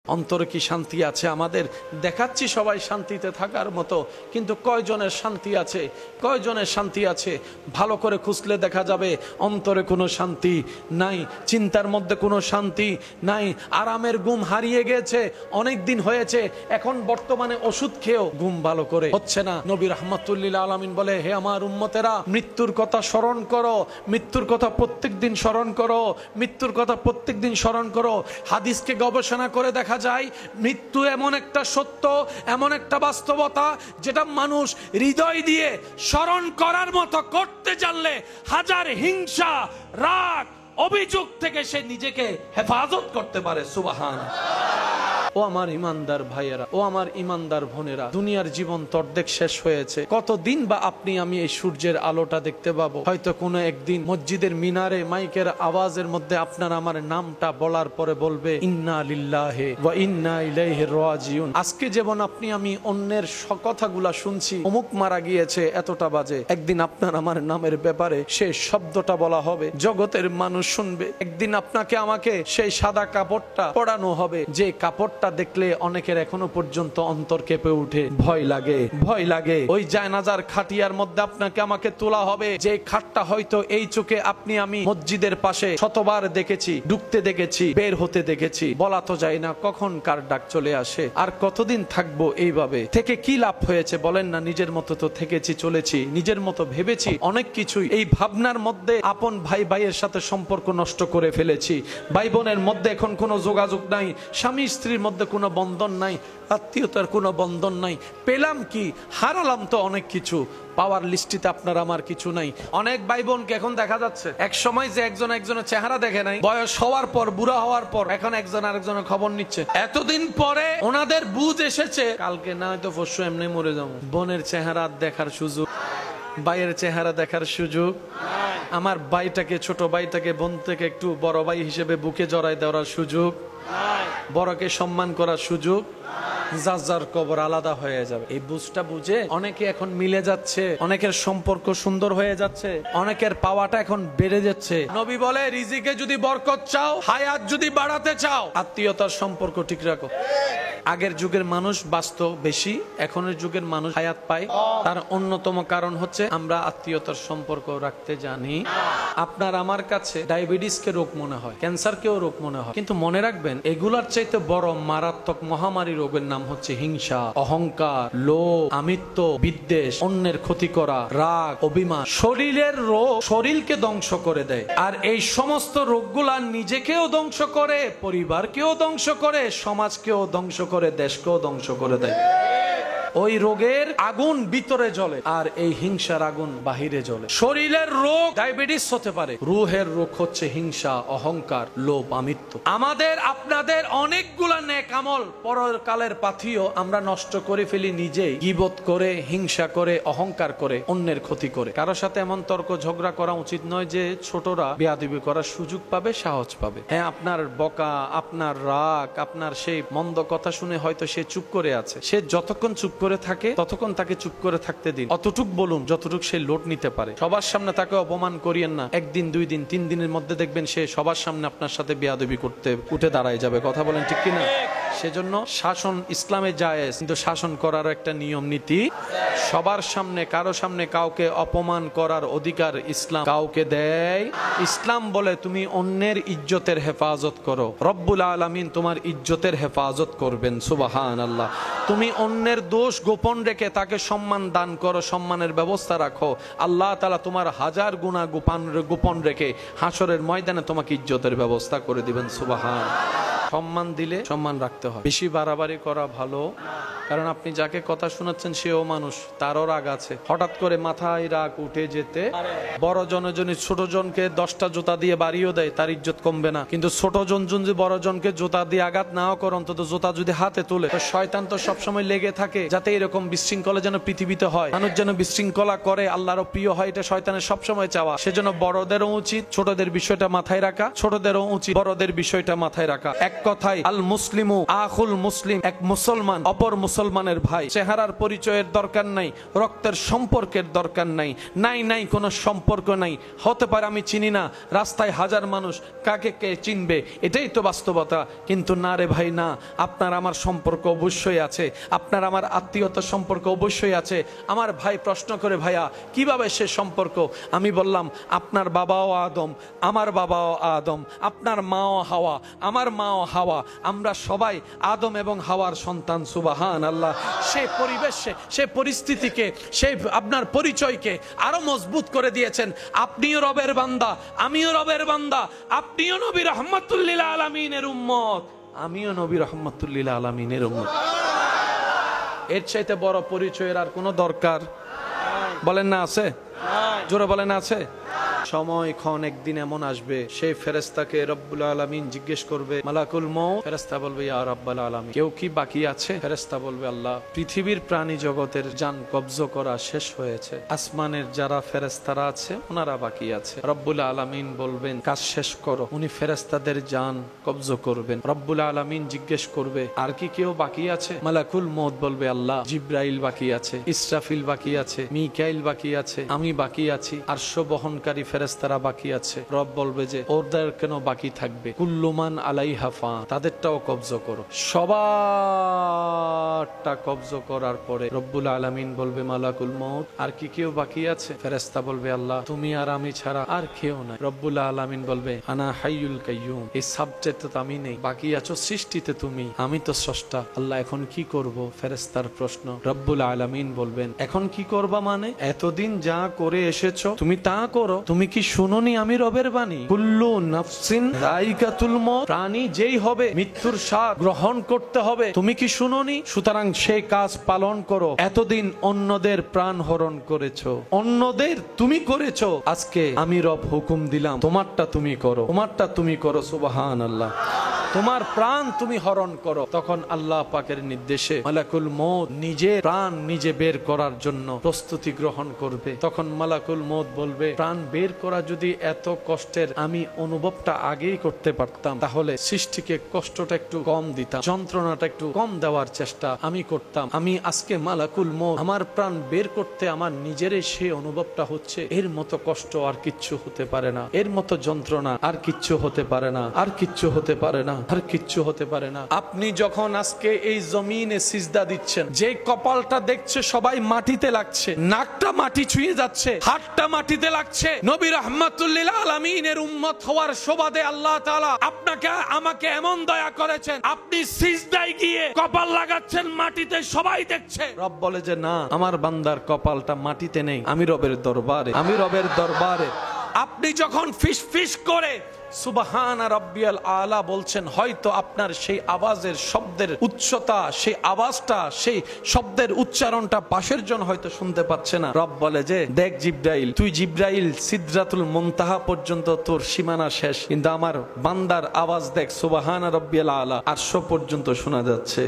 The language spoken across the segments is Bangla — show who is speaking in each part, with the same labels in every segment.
Speaker 1: অন্তরে কি শান্তি আছে আমাদের? দেখাচ্ছি সবাই শান্তিতে থাকার মতো, কিন্তু কয়জনের শান্তি আছে? কয়জনের শান্তি আছে? ভালো করে খুঁজলে দেখা যাবে অন্তরে কোনো শান্তি নাই, চিন্তার মধ্যে কোনো শান্তি নাই, আরামের ঘুম হারিয়ে গেছে। অনেক দিন হয়েছে, এখন বর্তমানে ওষুধ খেয়েও ঘুম ভালো করে হচ্ছে না। নবী রাহমাতুল্লিল আলামিন বলে, হে আমার উম্মতেরা, মৃত্যুর কথা স্মরণ করো, মৃত্যুর কথা প্রত্যেক দিন স্মরণ করো, মৃত্যুর কথা প্রত্যেক দিন স্মরণ করো। হাদিসকে গবেষণা করে দেখা যায় মৃত্যু এমন একটা সত্য, এমন একটা বাস্তবতা, যেটা মানুষ হৃদয় দিয়ে স্মরণ করার মতো করতে জানলে হাজার হিংসা, রাগ, অভিযোগ থেকে সে নিজেকে হেফাজত করতে পারে। সুবহানাল্লাহ। ও আমার ইমানদার ভাইয়েরা, ও আমার ইমানদার বোনেরা, দুনিয়ার জীবন তো অর্ধেক শেষ হয়েছে। কতদিন বা আপনি আমি এই সূর্যের আলোটা দেখতে পাবো? হয়তো কোনো একদিন মসজিদের মিনারে মাইকের আওয়াজের মধ্যে আপনার আমার নামটা বলার পরে বলবে, ইন্না লিল্লাহি ওয়া ইন্না ইলাইহি রাজিউন। আজকে যেমন আপনি আমি অন্যের কথাগুলা শুনছি, অমুক মারা গিয়েছে এতটা বাজে, একদিন আপনার আমার নামের ব্যাপারে সেই শব্দটা বলা হবে, জগতের মানুষ শুনবে। একদিন আপনাকে আমাকে সেই সাদা কাপড়টা পরানো হবে, যে কাপড় দেখলে অনেকের এখনো পর্যন্ত অন্তর কেঁপে উঠে, ভয় লাগে, ভয় লাগে। ওই জায়নাজার খাটিয়ার মধ্যে আপনাকে আমাকে তোলা হবে, যে খাটটা হয়তো এই চোখে আপনি আমি মসজিদের পাশে শতবার দেখেছি, ঢুকতে দেখেছি, বের হতে দেখেছি। বলা তো যায় না কখন কার ডাক চলে আসে। আর কতদিন থাকবো এইভাবে? থেকে কি লাভ হয়েছে বলেন না? নিজের মতো তো থেকেছি, চলেছি, নিজের মতো ভেবেছি অনেক কিছুই। এই ভাবনার মধ্যে আপন ভাই ভাইয়ের সাথে সম্পর্ক নষ্ট করে ফেলেছি, ভাই বোনের মধ্যে এখন কোনো যোগাযোগ নাই, স্বামী স্ত্রীর মধ্যে কোনো বন্ধন নাই, আত্মীয়তার কোনো বন্ধন নাই। পেলাম কি? হারালাম তো অনেক কিছু। পাওয়ার লিস্টিতে আপনার আমার কিছু নাই। অনেক ভাই বোনকে এখন দেখা যাচ্ছে, এক সময় যে একজন একজনের চেহারা দেখে নাই, বয়স হওয়ার পর, বুড়া হওয়ার পর এখন একজন আরেকজনের খবর নিচ্ছে। এতদিন পরে ওনাদের বুঝ এসেছে, কালকে না হয়তো পরশু এমনি মরে যাবো। বোনের চেহারা দেখার সুযোগ, ভাইয়ের চেহারা দেখার সুযোগ, আমার ভাইটাকে, ছোট ভাইটাকে বোন থেকে একটু বড় ভাই হিসেবে বুকে জড়াই দেওয়ার সুযোগ, বড়কে সম্মান করার সুযোগ, যার যার কবর আলাদা হয়ে যাবে। এই বুঝটা বুঝে অনেকে এখন মিলে যাচ্ছে, অনেকের সম্পর্ক সুন্দর হয়ে যাচ্ছে, অনেকের পাওয়াটা এখন বেড়ে যাচ্ছে। নবী বলে, রিজিকে যদি বরকত চাও, হায়াত যদি বাড়াতে চাও, আত্মীয়তার সম্পর্ক ঠিক রাখো। আগের যুগের মানুষ বাঁচত বেশি, এখনের যুগের মানুষ হায়াত পায়। তার অন্যতম কারণ হচ্ছে আমরা আত্মীয়তার সম্পর্ক রাখতে জানি। আপনার আমার কাছে ডায়াবেটিসকে রোগ মনে হয়, ক্যান্সারকেও রোগ মনে হয়, কিন্তু মনে রাখবেন এগুলার চাইতে বড় মারাত্মক মহামারী রোগের নাম হচ্ছে হিংসা, অহংকার, লোভ, আমিত্ব, বিদ্বেষ, অন্যের ক্ষতি করা, রাগ, অভিমান। শরীরের রোগ শরীরকে ধ্বংস করে দেয়, আর এই সমস্ত রোগগুলা নিজেকেও ধ্বংস করে, পরিবারকেও ধ্বংস করে, সমাজকেও ধ্বংস করে, দেশকেও ধ্বংস করে দেয়। ওই রোগের আগুন ভিতরে জ্বলে, আর এই হিংসার আগুন বাহিরে জ্বলে। শরীরের রোগ ডায়াবেটিস হতে পারে, রুহের রোগ হচ্ছে হিংসা, অহংকার, লোভ, আমিত্ব। আমাদের আপনাদের অনেকগুলা নেক আমল পরকালের পাথিও আমরা নষ্ট করে ফেলি নিজেই, গীবত করে, হিংসা করে, অহংকার করে, অন্যের ক্ষতি করে। কারোর সাথে এমন তর্ক ঝগড়া করা উচিত নয় যে ছোটরা বেয়াদবি করার সুযোগ পাবে, সাহস পাবে। হ্যাঁ, আপনার বকা, আপনার রাগ, আপনার সেই মন্দ কথা শুনে হয়তো সে চুপ করে আছে। সে যতক্ষণ চুপ করে থাকে ততক্ষণ তাকে চুপ করে থাকতে দিন। অতটুক বলুন যতটুক সে লোড নিতে পারে। সবার সামনে তাকে অপমান করিয়েন না। একদিন, 2 দিন, 3 দিনের মধ্যে দেখবেন সে সবার সামনে আপনার সাথে বেয়াদবি করতে উঠে দাঁড়ায় যাবে। কথা বলেন ঠিক কিনা? সেজন্য শাসন ইসলামে জায়েজ, কিন্তু শাসন করার একটা নিয়ম নীতি। সবার সামনে, কারো সামনে কাউকে অপমান করার অধিকার ইসলাম কাউকে দেয়। ইসলাম বলে তুমি অন্যের ইজ্জতের হেফাজত করো, রব্বুল আলামিন তোমার ইজ্জতের হেফাজত করবেন। সুবহানাল্লাহ। তুমি অন্যের দোষ গোপন রেখে তাকে সম্মান দান করো, সম্মানের ব্যবস্থা রাখো, আল্লাহ তাআলা তোমার হাজার গুনাহ গোপন রেখে হাসরের ময়দানে তোমাকে ইজ্জতের ব্যবস্থা করে দিবেন। সুবহানাল্লাহ। সম্মান দিলে সম্মান রাখতে হয়, বেশি বাড়াবাড়ি করা ভালো। কারণ আপনি যাকে কথা শোনাচ্ছেন সেও মানুষ, তারও রাগ আছে। হঠাৎ করে মাথায় রাগ উঠে যেতে বড় জনজনই ছোট জনকে 10টা জুতা দিয়ে বাড়িয়েও দেয়, তার ইজ্জত কমবে না। কিন্তু ছোট জন যদি বড় জনকে জুতা দিয়ে আঘাত নাও করে, অন্তত জুতা যদি হাতে তোলে, তো শয়তান তো সবসময় লেগে থাকে যাতে এরকম বিশৃঙ্খলা যেন পৃথিবীতে হয়, মানুষ যেন বিশৃঙ্খলা করে, আল্লাহরও প্রিয় হয়, এটা শয়তানের সবসময় চাওয়া। সেজন্য বড়দেরও উচিত ছোটদের বিষয়টা মাথায় রাখা, ছোটদেরও উচিত বড়দের বিষয়টা মাথায় রাখা। এক কথায় আল মুসলিমু আখুল মুসলিম, এক মুসলমান অপর মুসলমান মুসলমানের ভাই, চেহারার পরিচয়ের দরকার নাই, রক্তের সম্পর্কের দরকার নাই, নাই কোনো সম্পর্ক নাই। হতে পারে আমি চিনি না, রাস্তায় হাজার মানুষ, কাকে কে চিনবে, এটাই তো বাস্তবতা। কিন্তু না রে ভাই না, আপনার আমার সম্পর্ক অবশ্যই আছে, আপনার আমার আত্মীয়তার সম্পর্ক অবশ্যই আছে। আমার ভাই প্রশ্ন করে, ভাইয়া কিভাবে সে সম্পর্ক? আমি বললাম, আপনার বাবাও আদম, আমার বাবাও আদম, আপনার মাও হাওয়া, আমার মাও হাওয়া, আমরা সবাই আদম এবং হাওয়ার সন্তান। সুবহান আল্লাহ। সে পরিবেশে, সে পরিস্থিতিকে, সেই আপনার পরিচয়কে আরো মজবুত করে দিয়েছেন। আপনিও রবের বান্দা, আমিও রবের বান্দা, আপনিও নবী রাহমাতুল লিল আলামিনের উম্মত, আমিও নবী রাহমাতুল লিল আলামিনের উম্মত। এর চাইতে বড় পরিচয়ের আর কোনো দরকার বলেন না আছে? জোরে বলেন আছে? সময়ক্ষণ একদিন এমন আসবে, সেই ফেরেশতাকে রব্বুল আলামিন জিজ্ঞেস করবে, মালাকুল মউত। ফেরেশতা বলবে, ইয়া রাব্বাল আলামিন, কেউ কি বাকি আছে? ফেরেশতা বলবে, আল্লাহ, পৃথিবীর প্রাণী জগতের জান কবজ করা শেষ হয়েছে, আসমানের যারা ফেরেশতারা আছে ওনারা বাকি আছে। রব্বুল আলামিন বলবেন, কাজ শেষ করো। উনি ফেরেশতাদের জান কবজ করবেন। রব্বুল আলামিন জিজ্ঞেস করবে, আর কি কেউ বাকি আছে? মালাকুল মউত বলবে, আল্লাহ, জিব্রাইল বাকি আছে, ইসরাফিল বাকি আছে, মিকাইল বাকি আছে, আমি বাকি আছি, আরশ বহনকারী ফেরেশতারা বাকি আছে। রব বলবে যে ওদের কেন বাকি থাকবে? কুল্লুমান আলাইহা ফান, তাদেরটাও কবজ করো। সবারটা কবজ করার পরে রব্বুল আলামিন বলবে, মালাকুল মউত, আর কি কেউ বাকি আছে? ফেরেশতা বলবে, আল্লাহ, তুমি আর আমি ছাড়া আর কেউ নাই। রব্বুল আলামিন বলবে, আনা হাইয়ুল কাইয়ুম, এই সাবজেক্টে তো আমি নেই, বাকি আছো সৃষ্টিতে তুমি, আমি তো স্রষ্টা। আল্লাহ, এখন কি করব? ফেরেশতার প্রশ্ন। রব্বুল আলামিন বলবেন, এখন কি করবা মানে? এতদিন যা করে এসেছো তুমি তা করো। তুমি কি শুনোনি আমি রবের বাণী? কুল্লু নাফসিন যায়িকাতুল মউত, প্রাণী যেই হবে মৃত্যুর স্বাদ গ্রহণ করতে হবে। তুমি কি শুনোনি? সুতরাং সেই কাজ পালন করো। এতদিন অন্যদের প্রাণ হরণ করেছো, অন্যদের তুমি করেছো, আজকে আমি রব হুকুম দিলাম তোমারটা তুমি করো, তোমারটা তুমি করো। সুবহানাল্লাহ। তোমার প্রাণ তুমি হরণ করো। তখন আল্লাহ পাকের নির্দেশে মালাকুল মউত নিজের প্রাণ নিজে বের করার জন্য প্রস্তুতি গ্রহণ করবে। তখন মালাকুল মউত বলবে, প্রাণ বের করা যদি এত কষ্টের, আমি অনুভবটা আগেই করতে পারতাম, তাহলে সৃষ্টিকে কষ্টটা একটু কম দিতাম, যন্ত্রণাটা একটু কম দেওয়ার চেষ্টা আমি করতাম। আমি আজকে মালাকুল মউত আমার প্রাণ বের করতে আমার নিজেরই সেই অনুভবটা হচ্ছে, এর মতো কষ্ট আর কিচ্ছু হতে পারে না, এর মতো যন্ত্রণা আর কিচ্ছু হতে পারে না, আর কিচ্ছু হতে পারে না, আর কিচ্ছু হতে পারে না। আপনি যখন আজকে এই জমিনে সিজদা দিচ্ছেন, যে কপালটা দেখছে সবাই মাটিতে লাগছে, নাকটা মাটি ছুঁয়ে যাচ্ছে, হাতটা মাটিতে লাগছে, নবী রাহমাতুল লিল আলামিনের উম্মত হওয়ার সুবাদে আল্লাহ তাআলা আপনাকে আমাকে এমন দয়া করেছেন, আপনি সিজদায় গিয়ে কপাল লাগাচ্ছেন মাটিতে, সবাই দেখছে। রব বলে যে না, আমার বান্দার কপালটা মাটিতে নেই, আমি রবের দরবারে, আমি রবের দরবারে। আপনি যখন ফিস ফিস করে সুবহানা রাব্বিয়াল আলা বলছেন, হয়তো আপনার সেই আওয়াজের শব্দের উচ্চতা, সেই আওয়াজটা, সেই শব্দের উচ্চারণটা পাশের জন হয়তো শুনতে পাচ্ছে না। রব বলে যে, দেখ জিব্রাইল, তুই জিব্রাইল সিদরাতুল মুনতাহা পর্যন্ত তোর সীমানা শেষ, কিন্তু আমার বান্দার আওয়াজ দেখ, সুবহানা রাব্বিয়াল আলা, আরশ পর্যন্ত শোনা যাচ্ছে,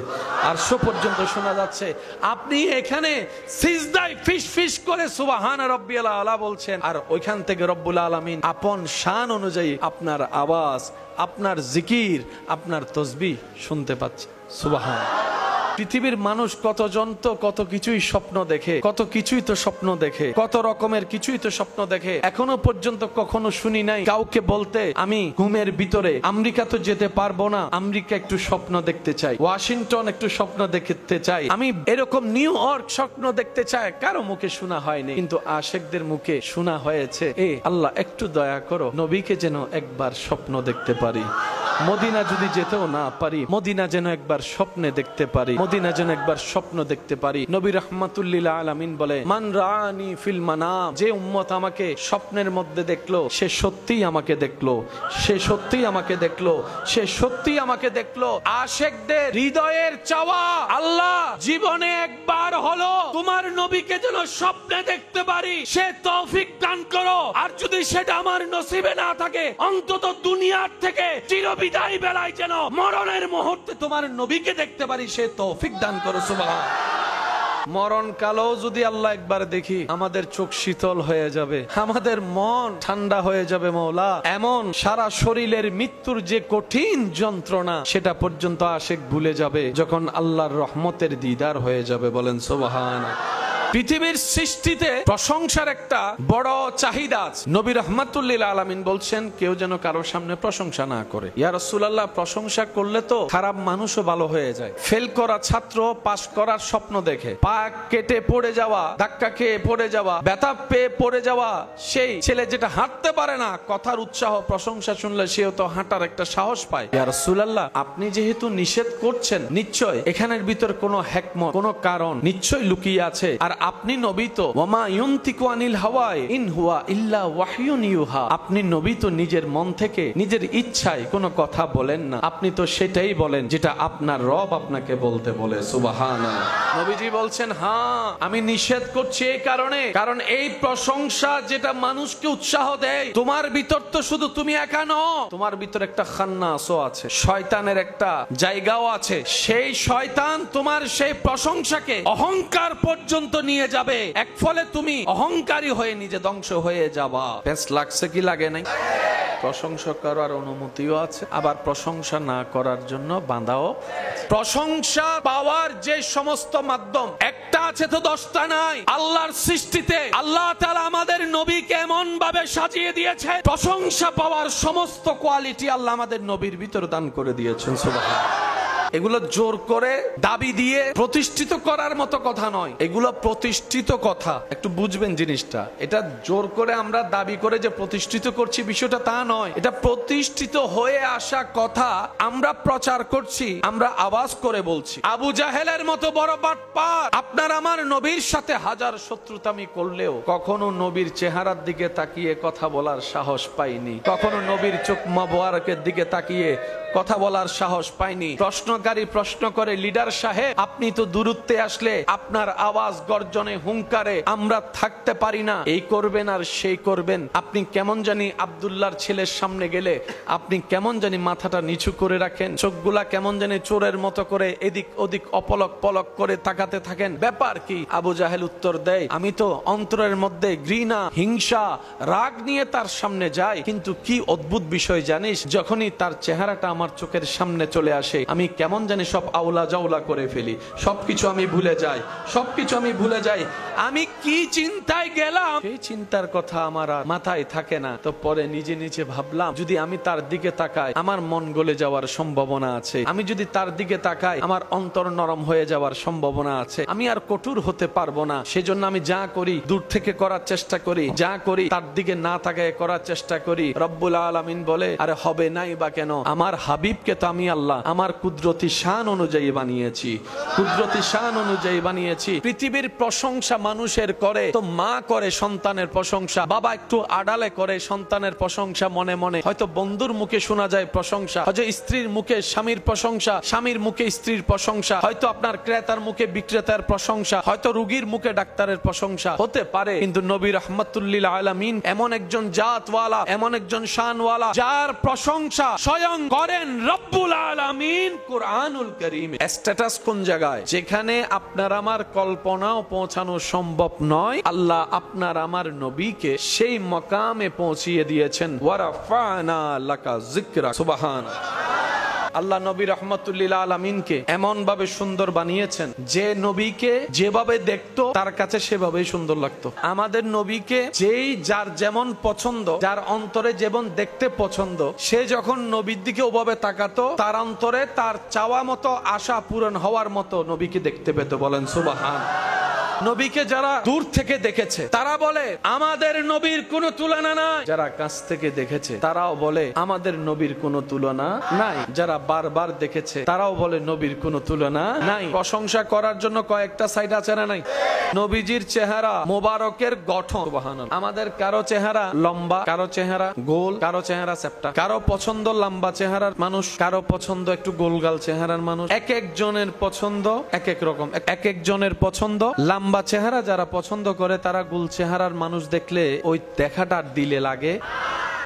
Speaker 1: আরশ পর্যন্ত শোনা যাচ্ছে। আপনি এখানে সিজদায় ফিস ফিস করে সুবহানা রাব্বিয়াল আলা বলছেন, আর ওইখান থেকে রব্বুল আলামিন আপন শান অনুযায়ী আপনার আওয়াজ, আপনার জিকির, আপনার তাসবিহ শুনতে পাচ্ছে। সুবহানাল্লাহ। পৃথিবীর মানুষ কতজন তো কত কিছুই স্বপ্ন দেখে, কত কিছুই তো স্বপ্ন দেখে, কত রকমের কিছুই তো স্বপ্ন দেখে। এখনো পর্যন্ত কখনো শুনি নাই কাউকে বলতে, আমি ঘুমের ভিতরে আমেরিকা তো যেতে পারবো না, আমেরিকা একটু স্বপ্ন দেখতে চাই, ওয়াশিংটন একটু স্বপ্ন দেখতে চাই, আমি এরকম নিউ ইয়র্ক স্বপ্ন দেখতে চাই। কারো মুখে শোনা হয়নি, কিন্তু আশেকদের মুখে শোনা হয়েছে, এ আল্লাহ একটু দয়া করো, নবীকে যেন একবার স্বপ্ন দেখতে পারি, মদিনা যদি যেতেও না পারি, মদিনা যেন একবার স্বপ্নে দেখতে পারি, মদিনা যেন একবার স্বপ্ন দেখতে পারি। নবী রাহমাতুল লিল আলামিন বলে, মান রাআনি ফিল মানাম, যে উম্মত আমাকে স্বপ্নের মধ্যে দেখলো, সে সত্যিই আমাকে দেখলো, সে সত্যিই আমাকে দেখলো, সে সত্যিই আমাকে দেখলো। আশেকদের হৃদয়ের চাওয়া, আল্লাহ জীবনে একবার হলো তোমার নবীকে যেন স্বপ্নে দেখতে পারি, সে তৌফিক দান করো। আর যদি সেটা আমার নসিবে না থাকে, অন্তত দুনিয়ার থেকে চিরবিদায় বেলায় যেন মরণের মুহূর্তে তোমার নবীকে দেখতে পারি, সে তৌফিক দান করো। সুবহানাল্লাহ। মরণকালেও যদি আল্লাহ একবার দেখি, আমাদের চোখ শীতল হয়ে যাবে, আমাদের মন ঠান্ডা হয়ে যাবে মওলা। এমন সারা শরীরের মৃত্যুর যে কঠিন যন্ত্রণা, সেটা পর্যন্ত আশিক ভুলে যাবে যখন আল্লাহর রহমতের দিদার হয়ে যাবে। বলেন সুবহানাল্লাহ। পৃথিবীর সৃষ্টিতে প্রশংসার একটা বড় চাহিদা আছে। নবী রাহমাতুল্লিল আলামিন বলছেন, কেউ যেন কারো সামনে প্রশংসা না করে। ইয়া রাসূলুল্লাহ, প্রশংসা করলে তো খারাপ মানুষও ভালো হয়ে যায়। ফেল করা ছাত্র পাস করার স্বপ্ন দেখে, পা কেটে পড়ে যাওয়া, ধাক্কা খেয়ে পড়ে যাওয়া, ব্যথা পেয়ে পড়ে যাওয়া সেই ছেলে যেটা হাঁটতে পারে না, কথার উৎসাহ প্রশংসা শুনলে সেও তো হাঁটার একটা সাহস পায়। ইয়া রাসূলুল্লাহ, আপনি যেহেতু নিষেধ করছেন, নিশ্চয় এখানের ভিতর কোনো হিকমত, কোনো কারণ নিশ্চয় লুকিয়ে আছে। আর আপনি নবী তো ওয়ামা ইউনতিকু আনিল হাওয়া ইন হুয়া ইল্লা ওয়াহয়ুন ইউহা, আপনি নবী তো নিজের মন থেকে নিজের ইচ্ছায় কোনো কথা বলেন না, আপনি তো সেটাই বলেন যেটা আপনার রব আপনাকে বলতে বলে। সুবহানাল্লাহ। নবীজি বলছেন, হ্যাঁ আমি নিষেধ করছি এই কারণে, কারণ এই প্রশংসা যেটা মানুষকে উৎসাহ দেয়, তোমার ভিতর তো শুধু তুমি একা নও, তোমার ভিতর একটা খান্নাসও আছে, শয়তানের একটা জায়গাও আছে। সেই শয়তান তোমার সেই প্রশংসাকে অহংকার পর্যন্ত নিয়ে যাবে, এক ফলে তুমি অহংকারী হয়ে নিজে ধ্বংস হয়ে যাবা। বেশ লাগছে কি লাগে নাই? প্রশংসা করার অনুমতিও আছে, আবার প্রশংসা না করার জন্য বাঁধাও। প্রশংসা পাওয়ার যে সমস্ত মাধ্যম, একটা আছে তো 10টা নাই। আল্লাহর সৃষ্টিতে আল্লাহ তাআলা আমাদের নবীকে এমন ভাবে সাজিয়ে দিয়েছে, প্রশংসা পাওয়ার সমস্ত কোয়ালিটি আল্লাহ আমাদের নবীর ভিতর দান করে দিয়েছেন। সুবহানাল্লাহ। এগুলো জোর করে দাবি দিয়ে প্রতিষ্ঠিত করার মতো কথা নয়, এগুলো প্রতিষ্ঠিত কথা। একটু বুঝবেন জিনিসটা, এটা জোর করে আমরা দাবি করে যে প্রতিষ্ঠিত করছি বিষয়টা তা নয়, এটা প্রতিষ্ঠিত হয়ে আসা কথা আমরা প্রচার করছি, আমরা আওয়াজ করে বলছি। আবু জাহেলের মতো বড় বাটপার আপনার আমার নবীর সাথে হাজার শত্রুতামি করলেও কখনো নবীর চেহারার দিকে তাকিয়ে কথা বলার সাহস পাইনি, কখনো নবীর চোখ মোবারকের দিকে তাকিয়ে কথা বলার সাহস পাইনি। প্রশ্নকারী প্রশ্ন করে, লিডার সাহেব আপনি তো দূরত্বে আসলে আপনার আওয়াজ গর্জনে হুঙ্কারে আমরা থাকতে পারি না, এই করবেন আর সেই করবেন, আপনি কেমন জানি আব্দুল্লাহর ছেলের সামনে গেলে আপনি কেমন জানি মাথাটা নিচু করে রাখেন, চোখগুলা কেমন জানি চোরের মতো করে এদিক ওদিক অপলক পলক করে তাকাতে থাকেন, ব্যাপার কি? আবু জাহেল উত্তর দেয়, আমি তো অন্তরের মধ্যে ঘৃণা, হিংসা, রাগ নিয়ে তার সামনে যাই, কিন্তু কি অদ্ভুত বিষয় জানিস, যখনই তার চেহারাটা আমার চোখের সামনে চলে আসে আমি কেমন জানি সব আউলা জাউলা করে ফেলি, সবকিছু আমি ভুলে যাই, সবকিছু আমি ভুলে যাই, আমি কি চিন্তায় গেলাম সেই চিন্তার কথা আমার আর মাথায় থাকে না। তো পরে নিজে নিজে ভাবলাম, যদি আমি তার দিকে তাকাই আমার মন গলে যাওয়ার সম্ভাবনা আছে, আমি যদি তার দিকে তাকাই আমার অন্তর নরম হয়ে যাওয়ার সম্ভাবনা আছে, আমি আর কঠোর হতে পারবো না। সেজন্য আমি যা করি দূর থেকে করার চেষ্টা করি, যা করি তার দিকে না তাকায় করার চেষ্টা করি। রব্বুল আলামিন বলে, আরে হবে নাই বা কেন, আমার হাবিবকে তো আমি আল্লাহ আমার কুদরতি শান অনুযায়ী বানিয়েছি, কুদরতি শান অনুযায়ী বানিয়েছি। পৃথিবীর প্রশংসা মানুষের করে তো মা করে সন্তানের প্রশংসা, বাবা একটু আড়ালে করে সন্তানের প্রশংসা মনে মনে, হয়তো বন্ধুর মুখে শোনা যায় প্রশংসা, হয়তো স্ত্রীর মুখে স্বামীর প্রশংসা, স্বামীর মুখে স্ত্রীর প্রশংসা, হয়তো আপনার ক্রেতার মুখে বিক্রেতার প্রশংসা, হয়তো রোগীর মুখে ডাক্তারের প্রশংসা হতে পারে। কিন্তু নবী রাহমাতুল্লিল আলামিন এমন একজন জাতওয়ালা, এমন একজন শানওয়ালা, যার প্রশংসা স্বয়ং করেন রব্বুল আলামিন কুরআনুল কারীমে। স্ট্যাটাস কোন জায়গায়? যেখানে আপনার আমার কল্পনাও পৌঁছানো সম্ভব নয়, আল্লাহ আপনার আমার নবীকে সেই মকামে পৌঁছিয়ে দিয়েছেন। ওয়া রাফা'না লাকা যিকরা। সুবহানাল্লাহ। আল্লাহ নবী রাহমাতুল্লিল আলামিনকে এমন ভাবে সুন্দর বানিয়েছেন, যে নবীকে যেভাবে দেখতো তার কাছে সেভাবেই সুন্দর লাগতো। আমাদের নবীকে যেই যার যেমন পছন্দ, যার অন্তরে যেমন দেখতে পছন্দ, সে যখন নবীর দিকে ওভাবে তাকাতো তার অন্তরে তার চাওয়া মতো আশা পূরণ হওয়ার মতো নবীকে দেখতে পেত। বলেন সুবহানাল্লাহ। নবীকে যারা দূর থেকে দেখেছে তারা বলে আমাদের নবীর কোনো তুলনা নাই, যারা কাছ থেকে দেখেছে তারাও বলে আমাদের নবীর কোনো তুলনা নাই, যারা বারবার দেখেছে তারাও বলে নবীর কোনো তুলনা নাই। প্রশংসা করার জন্য কয়েকটা সাইড আছে না নাই? নবীজির চেহারা মোবারকের গঠন সুবহানাল্লাহ। আমাদের কারো চেহারা লম্বা, কারো চেহারা গোল, কারো চেহারা চ্যাপ্টা, কারো পছন্দ লম্বা চেহারার মানুষ, কারো পছন্দ একটু গোলগাল চেহারার মানুষ। এক একজনের পছন্দ এক এক রকম, এক একজনের পছন্দ লম্বা চেহারা যারা পছন্দ করে তারা গোল চেহারার মানুষ দেখলে ওই দেখাটা দিলে লাগে।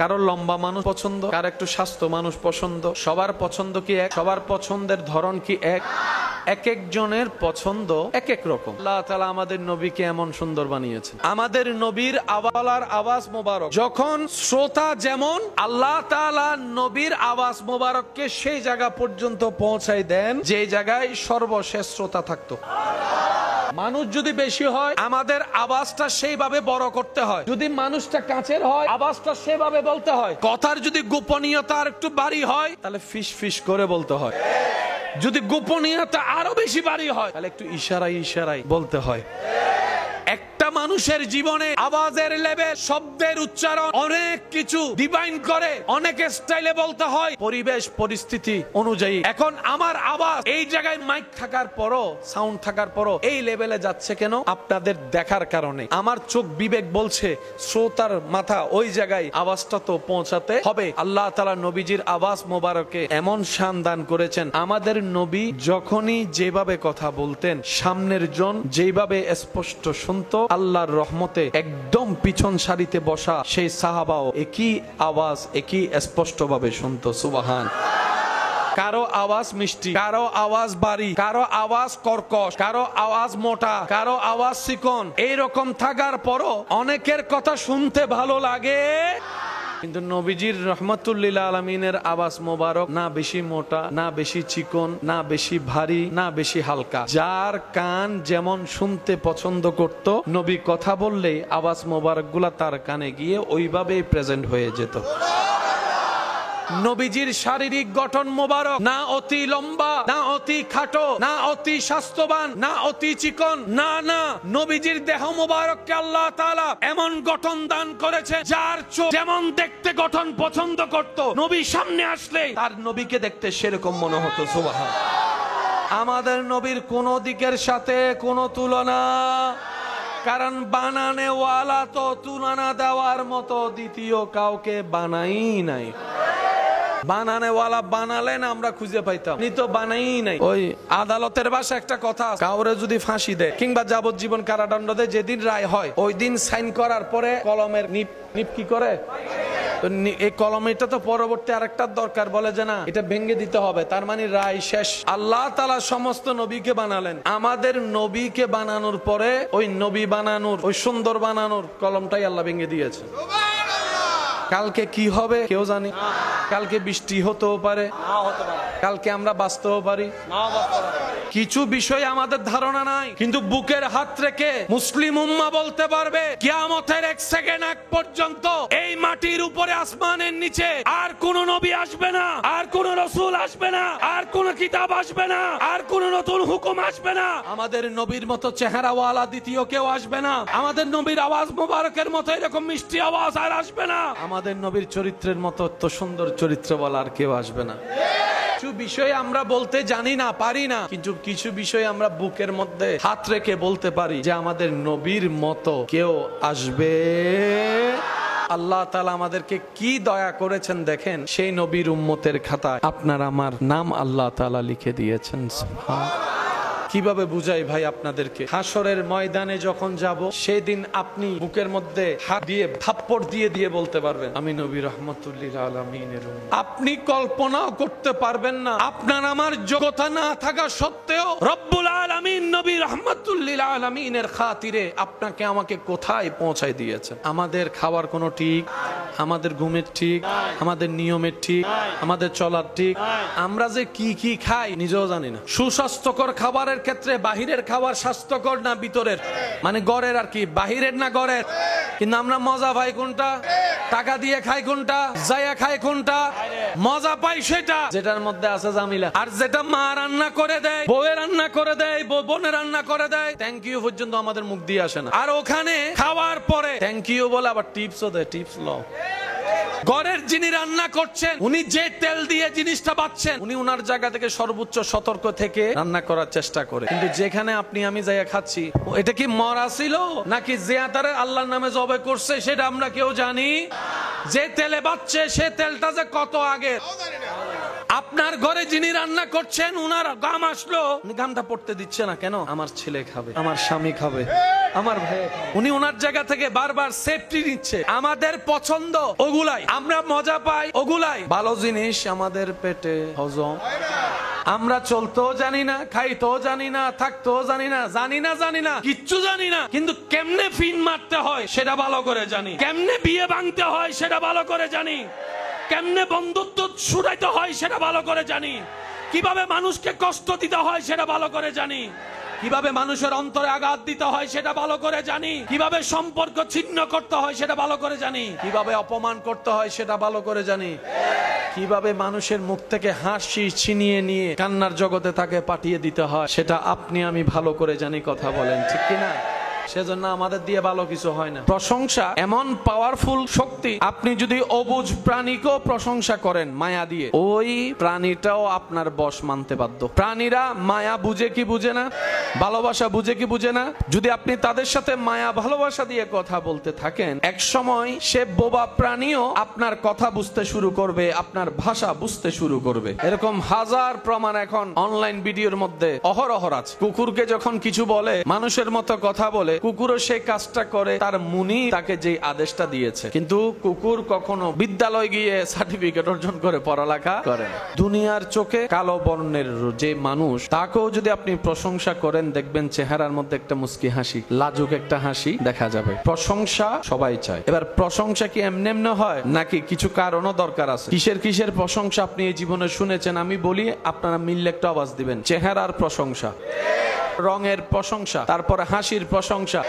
Speaker 1: কারো লম্বা মানুষ পছন্দ, কারো একটু স্বাস্থ্য মানুষ পছন্দ। সবার পছন্দ কি এক? সবার পছন্দের ধরন কি এক? এক একজনের পছন্দ এক এক রকম। আল্লাহ তাআলা আমাদের নবীকে এমন সুন্দর বানিয়েছেন। আমাদের নবীর আওয়াজ মোবারক যখন শ্রোতা যেমন, আল্লাহ তাআলা নবীর আওয়াজ মোবারককে সেই জায়গা পর্যন্ত পৌঁছায় দেন যে জায়গায় সর্বশেষ শ্রোতা থাকতো। মানুষ যদি বেশি হয় আমাদের আওয়াজটা সেইভাবে বড় করতে হয়, যদি মানুষটা কাছের হয় আওয়াজটা সেভাবে বলতে হয়, কথার যদি গোপনীয়তা আর একটু বাড়ি হয় তাহলে ফিস ফিস করে বলতে হয়, যদি গোপনীয়তা আরো বেশি বাড়ি হয় তাহলে একটু ইশারায় ইশারায় বলতে হয়। একটা মানুষের জীবনে আওয়াজের লেভেল, শব্দের উচ্চারণ অনেক কিছু ডিফাইন করে, অনেক স্টাইলে বলতে হয় পরিবেশ পরিস্থিতি অনুযায়ী। এখন আমার আওয়াজ এই জায়গায় মাইক থাকার পরও, সাউন্ড থাকার পরও এই লেভেলে যাচ্ছে কেন? আপনাদের দেখার কারণে। আমার চোখ বিবেক বলছে শ্রোতার মাথা ওই জায়গায় আওয়াজটা তো পৌঁছাতে হবে। আল্লাহ তাআলা নবীজির আওয়াজ মোবারকে এমন শান দান করেছেন, আমাদের নবী যখনই যেভাবে কথা বলতেন সামনের জন যেভাবে স্পষ্ট শুনতো, আল্লাহর রহমতে একদম পিছন সারিতে বসা সেই সাহাবাও একই আওয়াজ একই স্পষ্ট ভাবে শুনতো। সুবহান। কারো আওয়াজ মিষ্টি, কারো আওয়াজ বাড়ি, কারো আওয়াজ কর্কশ, কারো আওয়াজ মোটা, কারো আওয়াজ চিকন। এইরকম থাকার পরও অনেকের কথা শুনতে ভালো লাগে, কিন্তু নবীজির রহমাতুল্লিল আলামিনের আওয়াজ মোবারক না বেশি মোটা, না বেশি চিকন, না বেশি ভারী, না বেশি হালকা। যার কান যেমন শুনতে পছন্দ করত, নবী কথা বললেই আওয়াজ মোবারক গুলা তার কানে গিয়ে ওইভাবেই প্রেজেন্ট হয়ে যেত। নবীজির শারীরিক গঠন মোবারক না অতি লম্বা, না অতি খাটো, না অতি স্বাস্থ্যবান, না অতি চিকন, না না, নবীজির দেহ মোবারককে আল্লাহ তাআলা এমন গঠন দান করেছে যার চোখ যেমন দেখতে গঠন পছন্দ করত, নবী সামনে আসলে তার নবীকে দেখতে সেরকম মনে হতো। সুবহান। আমাদের নবীর কোন দিকের সাথে কোনো তুলনা, কারণ বানানে ওয়ালা তো তুলনা দেওয়ার মতো দ্বিতীয় কাউকে বানাই নাই। বানানেওয়ালা বানালেন আমরা খুঁজে পাইতাম, উনি তো বানাই নাই। ওই আদালতের ভাষা একটা কথা, কাউরে যদি ফাঁসি দেয় কিংবা যাবজ্জীবন কারাদণ্ড দেয়, যেদিন রায় হয় ওই দিন সাইন করার পরে কলমের নিপ কি করে, এই কলমটা তো পরবর্তী আরেকটার দরকার, বলে যে না এটা ভেঙে দিতে হবে, তার মানে রায় শেষ। আল্লাহ তাআলা সমস্ত নবীকে বানালেন, আমাদের নবীকে বানানোর পরে ওই নবী বানানোর, ওই সুন্দর বানানোর কলমটাই আল্লাহ ভেঙে দিয়েছে। কালকে কি হবে কেউ জানে, কালকে বৃষ্টি হতেও পারে, কালকে আমরা বাঁচতেও পারি, কিছু বিষয় আমাদের ধারণা নাই, কিন্তু বুকের হাত রেখে মুসলিম উম্মাহ বলতে পারবে কিয়ামতের এক সেকেন্ড আগ পর্যন্ত এই মাটির উপরে আসমানের নিচে আর কোন নবী আসবে না, আর কোন রাসূল আসবে না, আর কোন কিতাব আসবে না, আর কোন নতুন হুকুম আসবে না, আমাদের নবীর মতো চেহারাওয়ালা দ্বিতীয় কেউ আসবে না, আমাদের নবীর আওয়াজ মোবারকের মতো এরকম মিষ্টি আওয়াজ আর আসবে না, আমাদের নবীর চরিত্রের মতো এত সুন্দর চরিত্র বলা আর কেউ আসবে না। কিছু বিষয় আমরা বলতে জানি না, পারি না, কিন্তু কিছু বিষয় আমরা বুকের মধ্যে হাত রেখে বলতে পারি যে আমাদের নবীর মতো কেউ আসবে। আল্লাহ তাআলা আমাদেরকে কি দয়া করেছেন দেখেন, সেই নবীর উম্মতের খাতায় আপনার আমার নাম আল্লাহ তাআলা লিখে দিয়েছেন। কিভাবে বুঝাই ভাই আপনাদেরকে, হাসরের ময়দানে যখন যাব সেদিন আপনি বুকের মধ্যে হাত দিয়ে থাপ্পড় দিয়ে দিয়ে বলতে পারবেন আমি নবী রাহমাতুল্লিল আলামিনের উম্মত। আপনি কল্পনাও করতে পারবেন না, আপনার আমার যোগ্যতা না থাকা সত্ত্বেও রব্বুল আলামিন নবী রাহমাতুল্লিল আলামিনের খাতিরে আপনাকে আমাকে কোথায় পৌঁছায় দিয়েছেন। আমাদের খাওয়ার কোনো ঠিক, আমাদের ঘুমের ঠিক, আমাদের নিয়মের ঠিক, আমাদের চলার ঠিক, আমরা যে কি কি খাই নিজেও জানি না। সুস্বাস্থ্যকর খাবারের ক্ষেত্রে বাহিরের খাবার স্বাস্থ্যকর না ভিতরের, মানে গড়ের আর কি, বাহিরের না গড়ের, কিন্তু আমরা মজা পাই কোনটা, টাকা দিয়ে খাই কোনটা, যায়া খাই কোনটা, মজা পাই সেটা যেটার মধ্যে আছে জামিলা, আর যেটা মা রান্না করে দেয়, বউয়ে রান্না করে দেয়, বোনে রান্না করে দেয়, থ্যাংক ইউ পর্যন্ত আমাদের মুখ দিয়ে আসে না। আর ওখানে খাওয়ার পরে থ্যাংক ইউ বলে আবার টিপসও দেয়, টিপস লও। ঘরের যিনি রান্না করছেন উনি যে তেল দিয়ে জিনিসটা বাচ্ছেন, উনি উনার জায়গা থেকে সর্বোচ্চ সতর্ক থেকে রান্না করার চেষ্টা করে, কিন্তু যেখানে আপনি আমি যাইয়া খাচ্ছি এটা কি মরা ছিল নাকি জিয়াতারে আল্লাহর নামে জবাই করছে সেটা আমরা কেউ জানি। যে তেলে বাচ্চে সে তেলটা যে কত আগে, আপনার ঘরে যিনি রান্না করছেন উনার গাম আসলো, উনি গামটা পড়তে দিচ্ছে না কেন? আমার ছেলে খাবে, আমার স্বামী খাবে, আমার ভাই। উনি ওনার জায়গা থেকে বারবার সেফটি নিচ্ছে। আমাদের পছন্দ ওগুলাই, আমরা মজা পাই ওগুলাই। ভালো জিনিস আমাদের পেটে হজম, আমরা চলতেও জানি না, খাইতেও জানি না, থাকতেও জানি না, জানি না কিচ্ছু জানি না, কিন্তু কেমনে ফিন মারতে হয় সেটা ভালো করে জানি, কেমনে বিয়ে ভাঙতে হয় সেটা ভালো করে জানি, কেমনে বন্ধুত্ব ছুড়াইতে হয় সেটা ভালো করে জানি, কিভাবে মানুষকে কষ্ট দিতে হয় সেটা ভালো করে জানি, কিভাবে মানুষের অন্তরে আঘাত দিতে হয় সেটা ভালো করে জানি, কিভাবে সম্পর্ক ছিন্ন করতে হয় সেটা ভালো করে জানি, কিভাবে অপমান করতে হয় সেটা ভালো করে জানি, কিভাবে মানুষের মুখ থেকে হাসি ছিনিয়ে নিয়ে কান্নার জগতে তাকে পাঠিয়ে দিতে হয় সেটা আপনি আমি ভালো করে জানি। কথা বলেন ঠিক কিনা? সেজন্য আমাদের দিয়ে ভালো কিছু হয় না। প্রশংসা এমন পাওয়ারফুল শক্তি, আপনি যদি অবুঝ প্রাণীকেও প্রশংসা করেন মায়া দিয়ে, ওই প্রাণীটাও আপনার বশ মানতে বাধ্য। প্রাণীরা মায়া বুঝে কি বুঝে না, ভালোবাসা বুঝে কি বুঝে না, যদি আপনি তাদের সাথে মায়া ভালোবাসা দিয়ে কথা বলতে থাকেন, এক সময় সে বোবা প্রাণীও আপনার কথা বুঝতে শুরু করবে, আপনার ভাষা বুঝতে শুরু করবে। এরকম হাজার প্রমাণ এখন অনলাইন ভিডিওর মধ্যে অহরহ আছে। কুকুরকে যখন কিছু বলে, মানুষের মতো কথা বলে, কুকুরও সেই কাজটা করে, তার মুনি তাকে যে আদেশটা দিয়েছে। কিন্তু কুকুর কখনো বিদ্যালয় গিয়ে সার্টিফিকেট অর্জন করে পড়ালেখা করে না। দুনিয়ার চোখে কালো বর্ণের যে মানুষ, তাকেও যদি আপনি প্রশংসা করেন, দেখবেন চেহারার মধ্যে একটা মুস্কি হাসি, লাজুক একটা হাসি দেখা যাবে। প্রশংসা সবাই চায়। এবার প্রশংসা কি এমনি এমনি হয় নাকি কিছু কারণও দরকার আছে? কিসের প্রশংসা আপনি এই জীবনে শুনেছেন? আমি বলি, আপনারা মিললে একটা আওয়াজ দিবেন। চেহারার প্রশংসা, রঙের প্রশংসা, তারপরে হাসির প্রশংসা,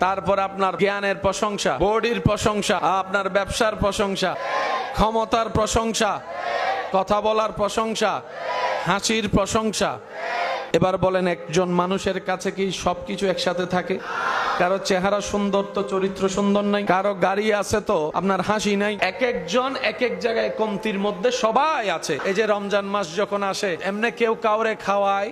Speaker 1: তারপর আপনার জ্ঞানের প্রশংসা, বডির প্রশংসা, আপনার ব্যবসার প্রশংসা, ক্ষমতার প্রশংসা, কথা বলার প্রশংসা, হাসির প্রশংসা। এবার বলেন, একজন মানুষের কাছে কি সবকিছু একসাথে থাকে? কারো চেহারা সুন্দর তো চরিত্র সুন্দর নাই, কারো গাড়ি আছে তো আপনার হাসি নাই। এক একজন এক এক জায়গায় কমতির মধ্যে সবাই আছে। এই যে রমজান মাস যখন আসে, এমনি কেউ কাউরে খাওয়ায়,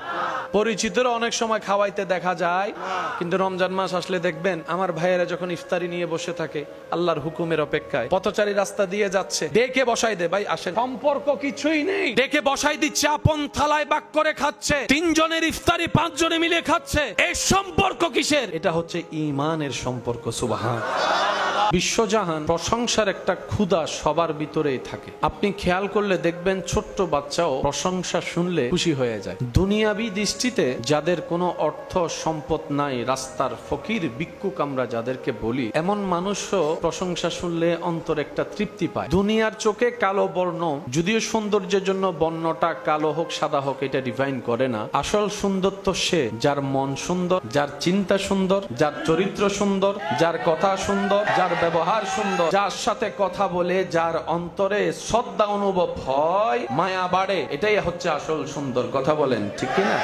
Speaker 1: পরিচিতরা অনেক সময় খাওয়াইতে দেখা যায়, কিন্তু রমজান মাস আসলে দেখবেন আমার ভাইয়েরা যখন ইফতারি নিয়ে বসে থাকে আল্লাহর হুকুমের অপেক্ষায়, পথচারী রাস্তা দিয়ে যাচ্ছে, ডেকে বসাই দে, ভাই আসেন, সম্পর্ক কিছুই নেই, ডেকে বসাই দিচ্ছে, আপন থালায় বাক করে খাচ্ছে, তিনজনের ইফতারি পাঁচজনে মিলে খাচ্ছে। এই সম্পর্ক কিসের? এটা হচ্ছে ঈমানের সম্পর্ক। সুবহানাল্লাহ। বিশ্বজাহান প্রশংসার একটা ক্ষুধা সবার ভিতরেই থাকে। আপনি খেয়াল করলে দেখবেন ছোট্ট বাচ্চাও প্রশংসা শুনলে খুশি হয়ে যায়। দুনিয়াবি দৃষ্টিতে যাদের কোনো অর্থ সম্পদ নাই, রাস্তার ফকির ভিক্ষুক আমরা যাদেরকে বলি, এমন মানুষও প্রশংসা শুনলে অন্তর একটা তৃপ্তি পায়। দুনিয়ার চোখে কালো বর্ণ, যদিও সৌন্দর্যের জন্য বর্ণটা কালো হোক সাদা হোক এটা ডিফাইন করে না। আসল সুন্দর তো সে যার মন সুন্দর, যার চিন্তা সুন্দর, যার চরিত্র সুন্দর, যার কথা সুন্দর, যার ব্যবহার সুন্দর, যার সাথে কথা বলে যার অন্তরে শ্রদ্ধা অনুভব হয়, মায়া বাড়ে, এটাই হচ্ছে আসল সুন্দর। কথা বলেন ঠিক কিনা?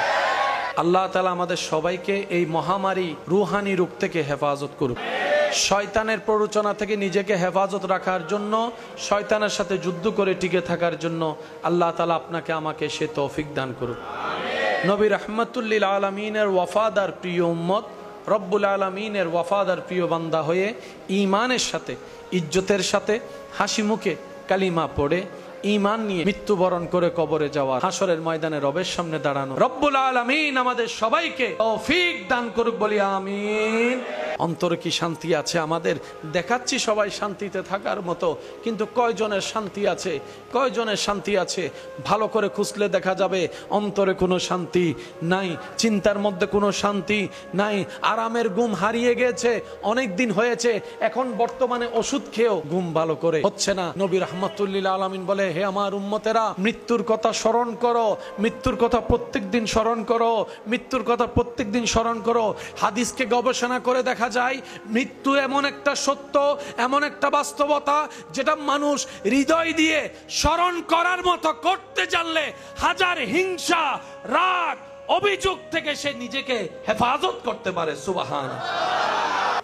Speaker 1: আল্লাহ তাআলা আমাদের সবাইকে এই মহামারী রুহানি রোগ থেকে হেফাজত করুক। শয়তানের প্ররোচনা থেকে নিজেকে হেফাজত রাখার জন্য, শয়তানের সাথে যুদ্ধ করে টিকে থাকার জন্য আল্লাহ তাআলা আপনাকে আমাকে সে তৌফিক দান করুক। নবী রাহমাতুল লিল আলামিনের ওয়াফাদার প্রিয় উম্মত, রব্বুল আলামিনের ওয়াফাদার প্রিয় বান্দা হয়ে ঈমানের সাথে, ইজ্জতের সাথে, হাসি মুখে কালিমা পড়ে ঈমান নিয়ে মৃত্যুবরণ করে কবরে যাওয়া, হাসরের ময়দানে রবের সামনে দাঁড়ানো রব্বুল আলামিন আমাদের সবাইকে তৌফিক দান করুক, বলি আমিন। অন্তরে কি শান্তি আছে আমাদের? দেখাচ্ছি সবাই শান্তিতে থাকার মতো, কিন্তু কয়জনের শান্তি আছে? কয়জনের শান্তি আছে? ভালো করে খুঁজলে দেখা যাবে অন্তরে কোনো শান্তি নাই, চিন্তার মধ্যে কোনো শান্তি নাই, আরামের ঘুম হারিয়ে গেছে, অনেক দিন হয়েছে, এখন বর্তমানে ওষুধ খেয়েও ঘুম ভালো করে হচ্ছে না। নবী রাহমাতুল লিল আলামিন বলে, হে আমার উম্মতেরা, মৃত্যুর কথা স্মরণ করো, মৃত্যুর কথা প্রত্যেক দিন স্মরণ করো, মৃত্যুর কথা প্রত্যেক দিন স্মরণ করো। হাদিসকে গবেষণা করে দেখা যায় মৃত্যু এমন একটা সত্য, এমন একটা বাস্তবতা, যেটা মানুষ হৃদয় দিয়ে স্মরণ করার মতো করতে জানলে হাজার হিংসা, রাগ, অভিযোগ থেকে সে নিজেকে হেফাজত করতে পারে। সুবহানাল্লাহ।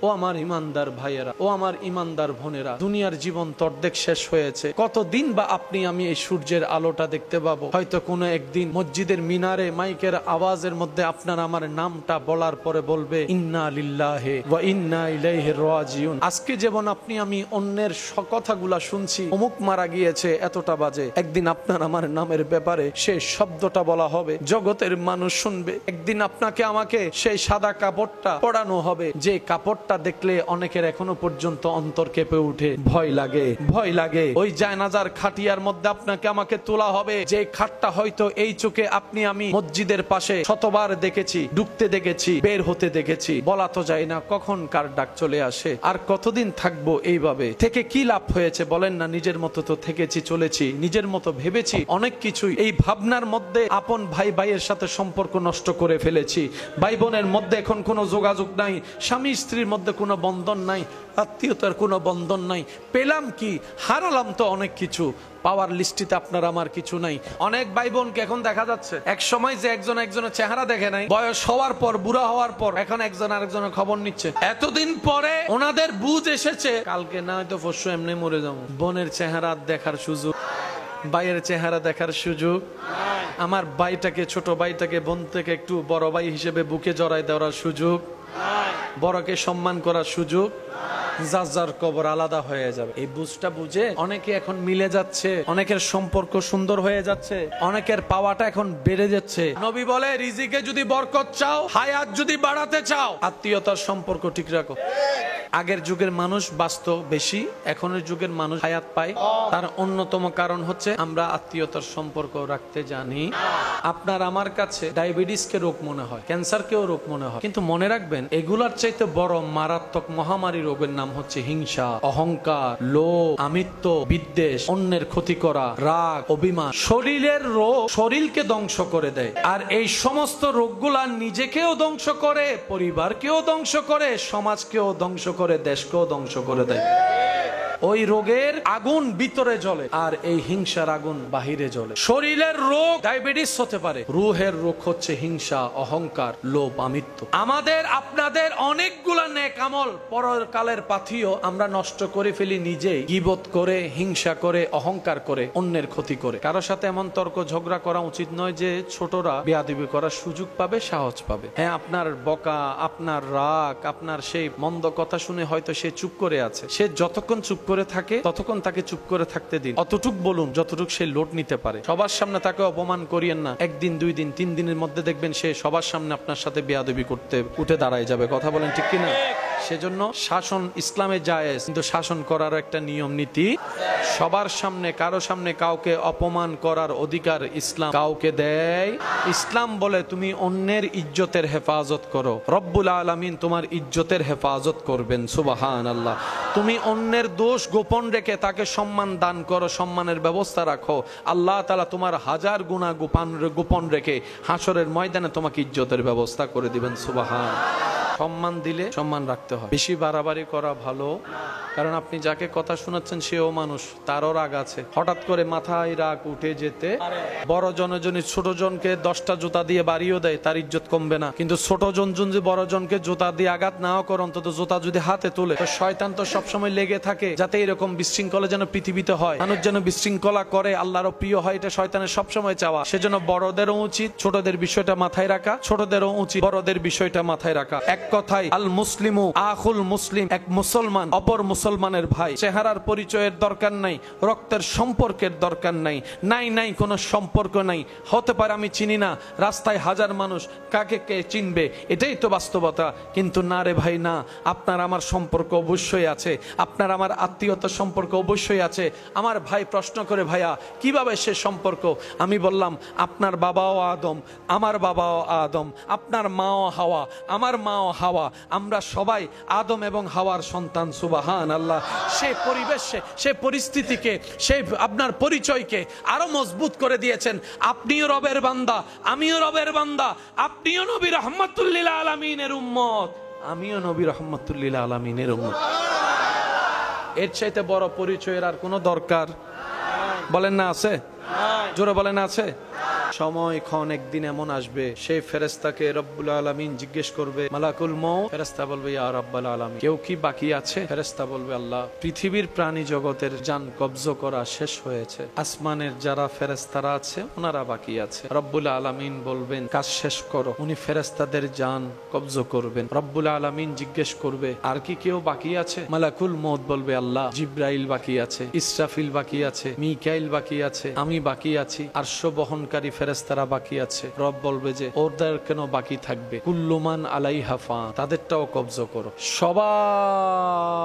Speaker 1: ও আমার ইমানদার ভাইয়েরা, ও আমার ইমানদার বোনেরা, দুনিয়ার জীবন তো অর্ধেক শেষ হয়েছে। কতদিন বা আপনি আমি এই সূর্যের আলোটা দেখতে পাবো? হয়তো কোনো একদিন মসজিদের মিনারে মাইকের আওয়াজের মধ্যে আপনার আমার নামটা বলার পরে বলবে ইন্না লিল্লাহি ওয়া ইন্না ইলাইহি রাজিউন। আজকে যেমন আপনি আমি অন্যের কথাগুলা শুনছি, অমুক মারা গিয়েছে এতটা বাজে, একদিন আপনার আমার নামের ব্যাপারে সেই শব্দটা বলা হবে, জগতের মানুষ শুনবে। একদিন আপনাকে আমাকে সেই সাদা কাপড়টা পরানো হবে, যে কাপড়টা দেখলে অনেকের এখনো পর্যন্ত অন্তর কেঁপে উঠে, ভয় লাগে, ভয় লাগে। ওই জায়নাজার খাটিয়ার মধ্যে আপনাকে আমাকে তোলা হবে, যে খাটটা হয়তো এই চোখে আপনি আমি মসজিদের পাশে শতবার দেখেছি, ঢুকতে দেখেছি, বের হতে দেখেছি, বলা তো যায় না কখন কার ডাক চলে আসে। আর কতদিন থাকবো এইভাবে? থেকে কি লাভ হয়েছে বলেন না? নিজের মতো তো থেকেছি, চলেছি, নিজের মতো ভেবেছি অনেক কিছুই। এই ভাবনার মধ্যে আপন ভাই ভাইয়ের সাথে সম্পর্ক নষ্ট করে ফেলেছি, ভাই বোনের মধ্যে এখন কোনো যোগাযোগ নাই, স্বামী স্ত্রীর মধ্যে কোনো বন্ধন নাই, আত্মীয়তার কোনো বন্ধন নাই। পেলাম কি? হারালাম তো অনেক কিছু। পাওয়ার লিস্টিতে আপনার আমার কিছু নাই। অনেক ভাই বোনকে এখন দেখা যাচ্ছে, এক সময় যে একজন একজনের চেহারা দেখে নাই, বয়স হওয়ার পর, বুড়া হওয়ার পর এখন একজন আরেকজনের খবর নিচ্ছে। এতদিন পরে ওনাদের বুঝ এসেছে, কালকে না হয়তো পরশু এমনি মরে যাবো। বোনের চেহারা দেখার সুযোগ, ভাইয়ের চেহারা দেখার সুযোগ, আমার ভাইটাকে, ছোট ভাইটাকে বোন থেকে একটু বড় ভাই হিসেবে বুকে জড়াই দেওয়ার সুযোগ, বড়কে সম্মান করার সুযোগ, যার যার কবর আলাদা হয়ে যাবে। এই বুঝটা বুঝে অনেকে এখন মিলে যাচ্ছে, অনেকের সম্পর্ক সুন্দর হয়ে যাচ্ছে, অনেকের পাওয়াটা এখন বেড়ে যাচ্ছে। নবী বলে, রিজিকে যদি বরকত চাও, হায়াত যদি বাড়াতে চাও, আত্মীয়তার সম্পর্ক ঠিক রাখো। আগের যুগের মানুষ বাঁচত বেশি, এখনের যুগের মানুষ হায়াত পায়। তার অন্যতম কারণ হচ্ছে আমরা আত্মীয়তার সম্পর্ক রাখতে জানি। আপনার আমার কাছে ডায়াবেটিসকে রোগ মনে হয়, ক্যান্সারকেও রোগ মনে হয়, কিন্তু মনে রাখবেন এগুলার চাইতে বড় মারাত্মক মহামারী রোগের নাম হচ্ছে হিংসা, অহংকার, লোভ, আমিত্ব, বিদ্বেষ, অন্যের ক্ষতি করা, রাগ, অভিমান। শরীরের রোগ শরীরকে ধ্বংস করে দেয়, আর এই সমস্ত রোগগুলা নিজেকেও ধ্বংস করে, পরিবারকেও ধ্বংস করে, সমাজকেও ধ্বংস করে, দেশকেও ধ্বংস করে দেয়। ওই রোগের আগুন ভিতরে জ্বলে, আর এই হিংসার আগুন বাহিরে জ্বলে। শরীরের রোগ ডায়াবেটিস হতে পারে, রুহের রোগ হচ্ছে হিংসা, অহংকার, লোভ, আমিত্ব। আমাদের আপনাদের অনেকগুলা নেক আমল পরকালের পাথিও আমরা নষ্ট করে ফেলি নিজেই, গীবত করে, হিংসা করে, অহংকার করে, অন্যের ক্ষতি করে। কারো সাথে এমন তর্ক ঝগড়া করা উচিত নয় যে ছোটরা বেয়াদবি করার সুযোগ পাবে, সাহস পাবে। হ্যাঁ, আপনার বকা, আপনার রাগ, আপনার সেই মন্দ কথা শুনে হয়তো সে চুপ করে আছে, সে যতক্ষণ চুপ করে থাকে ততক্ষণ তাকে চুপ করে থাকতে দিন। অতটুক বলুন যতটুক সে লোড নিতে পারে। সবার সামনে তাকে অপমান করিয়েন না। একদিন, 2 দিন, 3 দিনের মধ্যে দেখবেন সে সবার সামনে আপনার সাথে বেয়াদবি করতে উঠে দাঁড়ায় যাবে। কথা বলেন ঠিক কিনা? সেজন্য শাসন ইসলামে জায়েজ, কিন্তু শাসন করার একটা নিয়ম নীতি। সবার সামনে, কারো সামনে কাউকে অপমান করার অধিকার ইসলাম কাউকে দেয়। ইসলাম বলে তুমি অন্যের ইজ্জতের হেফাজত করো, রব্বুল আলামিন তোমার ইজ্জতের হেফাজত করবেন। সুবহানাল্লাহ। তুমি অন্যের দোষ গোপন রেখে তাকে সম্মান দান করো, সম্মানের ব্যবস্থা রাখো, আল্লাহ তাআলা তোমার 1000 গুনাহ গোপন রেখে হাসরের ময়দানে তোমাকে ইজ্জতের ব্যবস্থা করে দিবেন। সুবহানাল্লাহ। সম্মান দিলে সম্মান রাখতে হয়, বেশি বাড়াবাড়ি করা ভালো, কারণ আপনি যাকে কথা শোনাচ্ছেন সেও মানুষ, তারও রাগ আছে। হঠাৎ করে মাথায় রাগ উঠে যেতে বড় জনে যদি ছোট জনকে 10টা জুতা দিয়ে বাড়িও দেয়, তার ইজ্জত কমবে না। কিন্তু ছোট জন যদি বড় জনকে জুতা দিয়ে আঘাত নাও করে, অন্তত জুতা যদি হাতে তোলে, তো শয়তান তো সবসময় লেগে থাকে যাতে এরকম বিশৃঙ্খলা যেন পৃথিবীতে হয়, মানুষ যেন বিশৃঙ্খলা করে, আল্লাহরও প্রিয় হয়, এটা শয়তানের সবসময় চাওয়া। সেজন্য বড়দেরও উচিত ছোটদের বিষয়টা মাথায় রাখা, ছোটদেরও উচিত বড়দের বিষয়টা মাথায় রাখা। এক কথায় আল মুসলিমু আখুল মুসলিম, এক মুসলমান অপর মুসলমানের ভাই। চেহারার পরিচয়ের দরকার নাই, রক্তের সম্পর্কের দরকার নাই, নাই কোনো সম্পর্ক নাই। হতে পারে আমি চিনি না, রাস্তায় 1000 মানুষ, কাকে কে চিনবে, এটাই তো বাস্তবতা। কিন্তু না রে ভাই, না, আপনার আমার সম্পর্ক অবশ্যই আছে, আপনার আমার আত্মীয়তার সম্পর্ক অবশ্যই আছে। আমার ভাই প্রশ্ন করে, ভাইয়া কিভাবে সে সম্পর্ক? আমি বললাম, আপনার বাবাও আদম, আমার বাবাও আদম, আপনার মাও হাওয়া, আমার মাও হাওয়া, আমরা সবাই আদম এবং হাওয়ার সন্তান। সুবহানাল্লাহ। সেই পরিবেশে, সেই পরিস্থিতিকে, সেই আপনার পরিচয়কে আরো মজবুত করে দিয়েছেন। আপনিও রবের বান্দা, আমিও রবের বান্দা, আপনিও নবী রাহমাতুল লিল আলামিনের উম্মত, আমিও নবী রাহমাতুল লিল আলামিনের উম্মত। এর চাইতে বড় পরিচয়ের আর কোনো দরকার বলেন না আছে? জোরে বলেন আছে? সময় ক্ষণ একদিন এমন আসবে, সেই ফেরেশতাকে রব্বুল আলামিন জিজ্ঞেস করবে, মালাকুল মউত। ফেরেশতা বলবে, ইয়া রাব্বাল আলামিন, কেউ কি বাকি আছে? ফেরেশতা বলবে, আল্লাহ, পৃথিবীর প্রাণী জগতের জান কবজ করা শেষ হয়েছে, আসমানের যারা ফেরেশতারা আছে ওনারা বাকি আছে। রব্বুল আলামিন বলবেন, কাজ শেষ করো। উনি ফেরেশতাদের জান কবজ করবেন। রব্বুল আলামিন জিজ্ঞেস করবে, আর কি কেউ বাকি আছে? মালাকুল মউত বলবে, আল্লাহ, জিব্রাইল বাকি আছে, ইসরাফিল বাকি আছে, মিকাইল বাকি আছে, আমি বাকি আছি, আরশ বহনকারী ফেরেশতারা বাকি আছে। রব বলবে যে ওদের কেন বাকি থাকবে? কুল্লুমান আলাইহা ফান, তাদেরটাও কবজ করো। সবারটা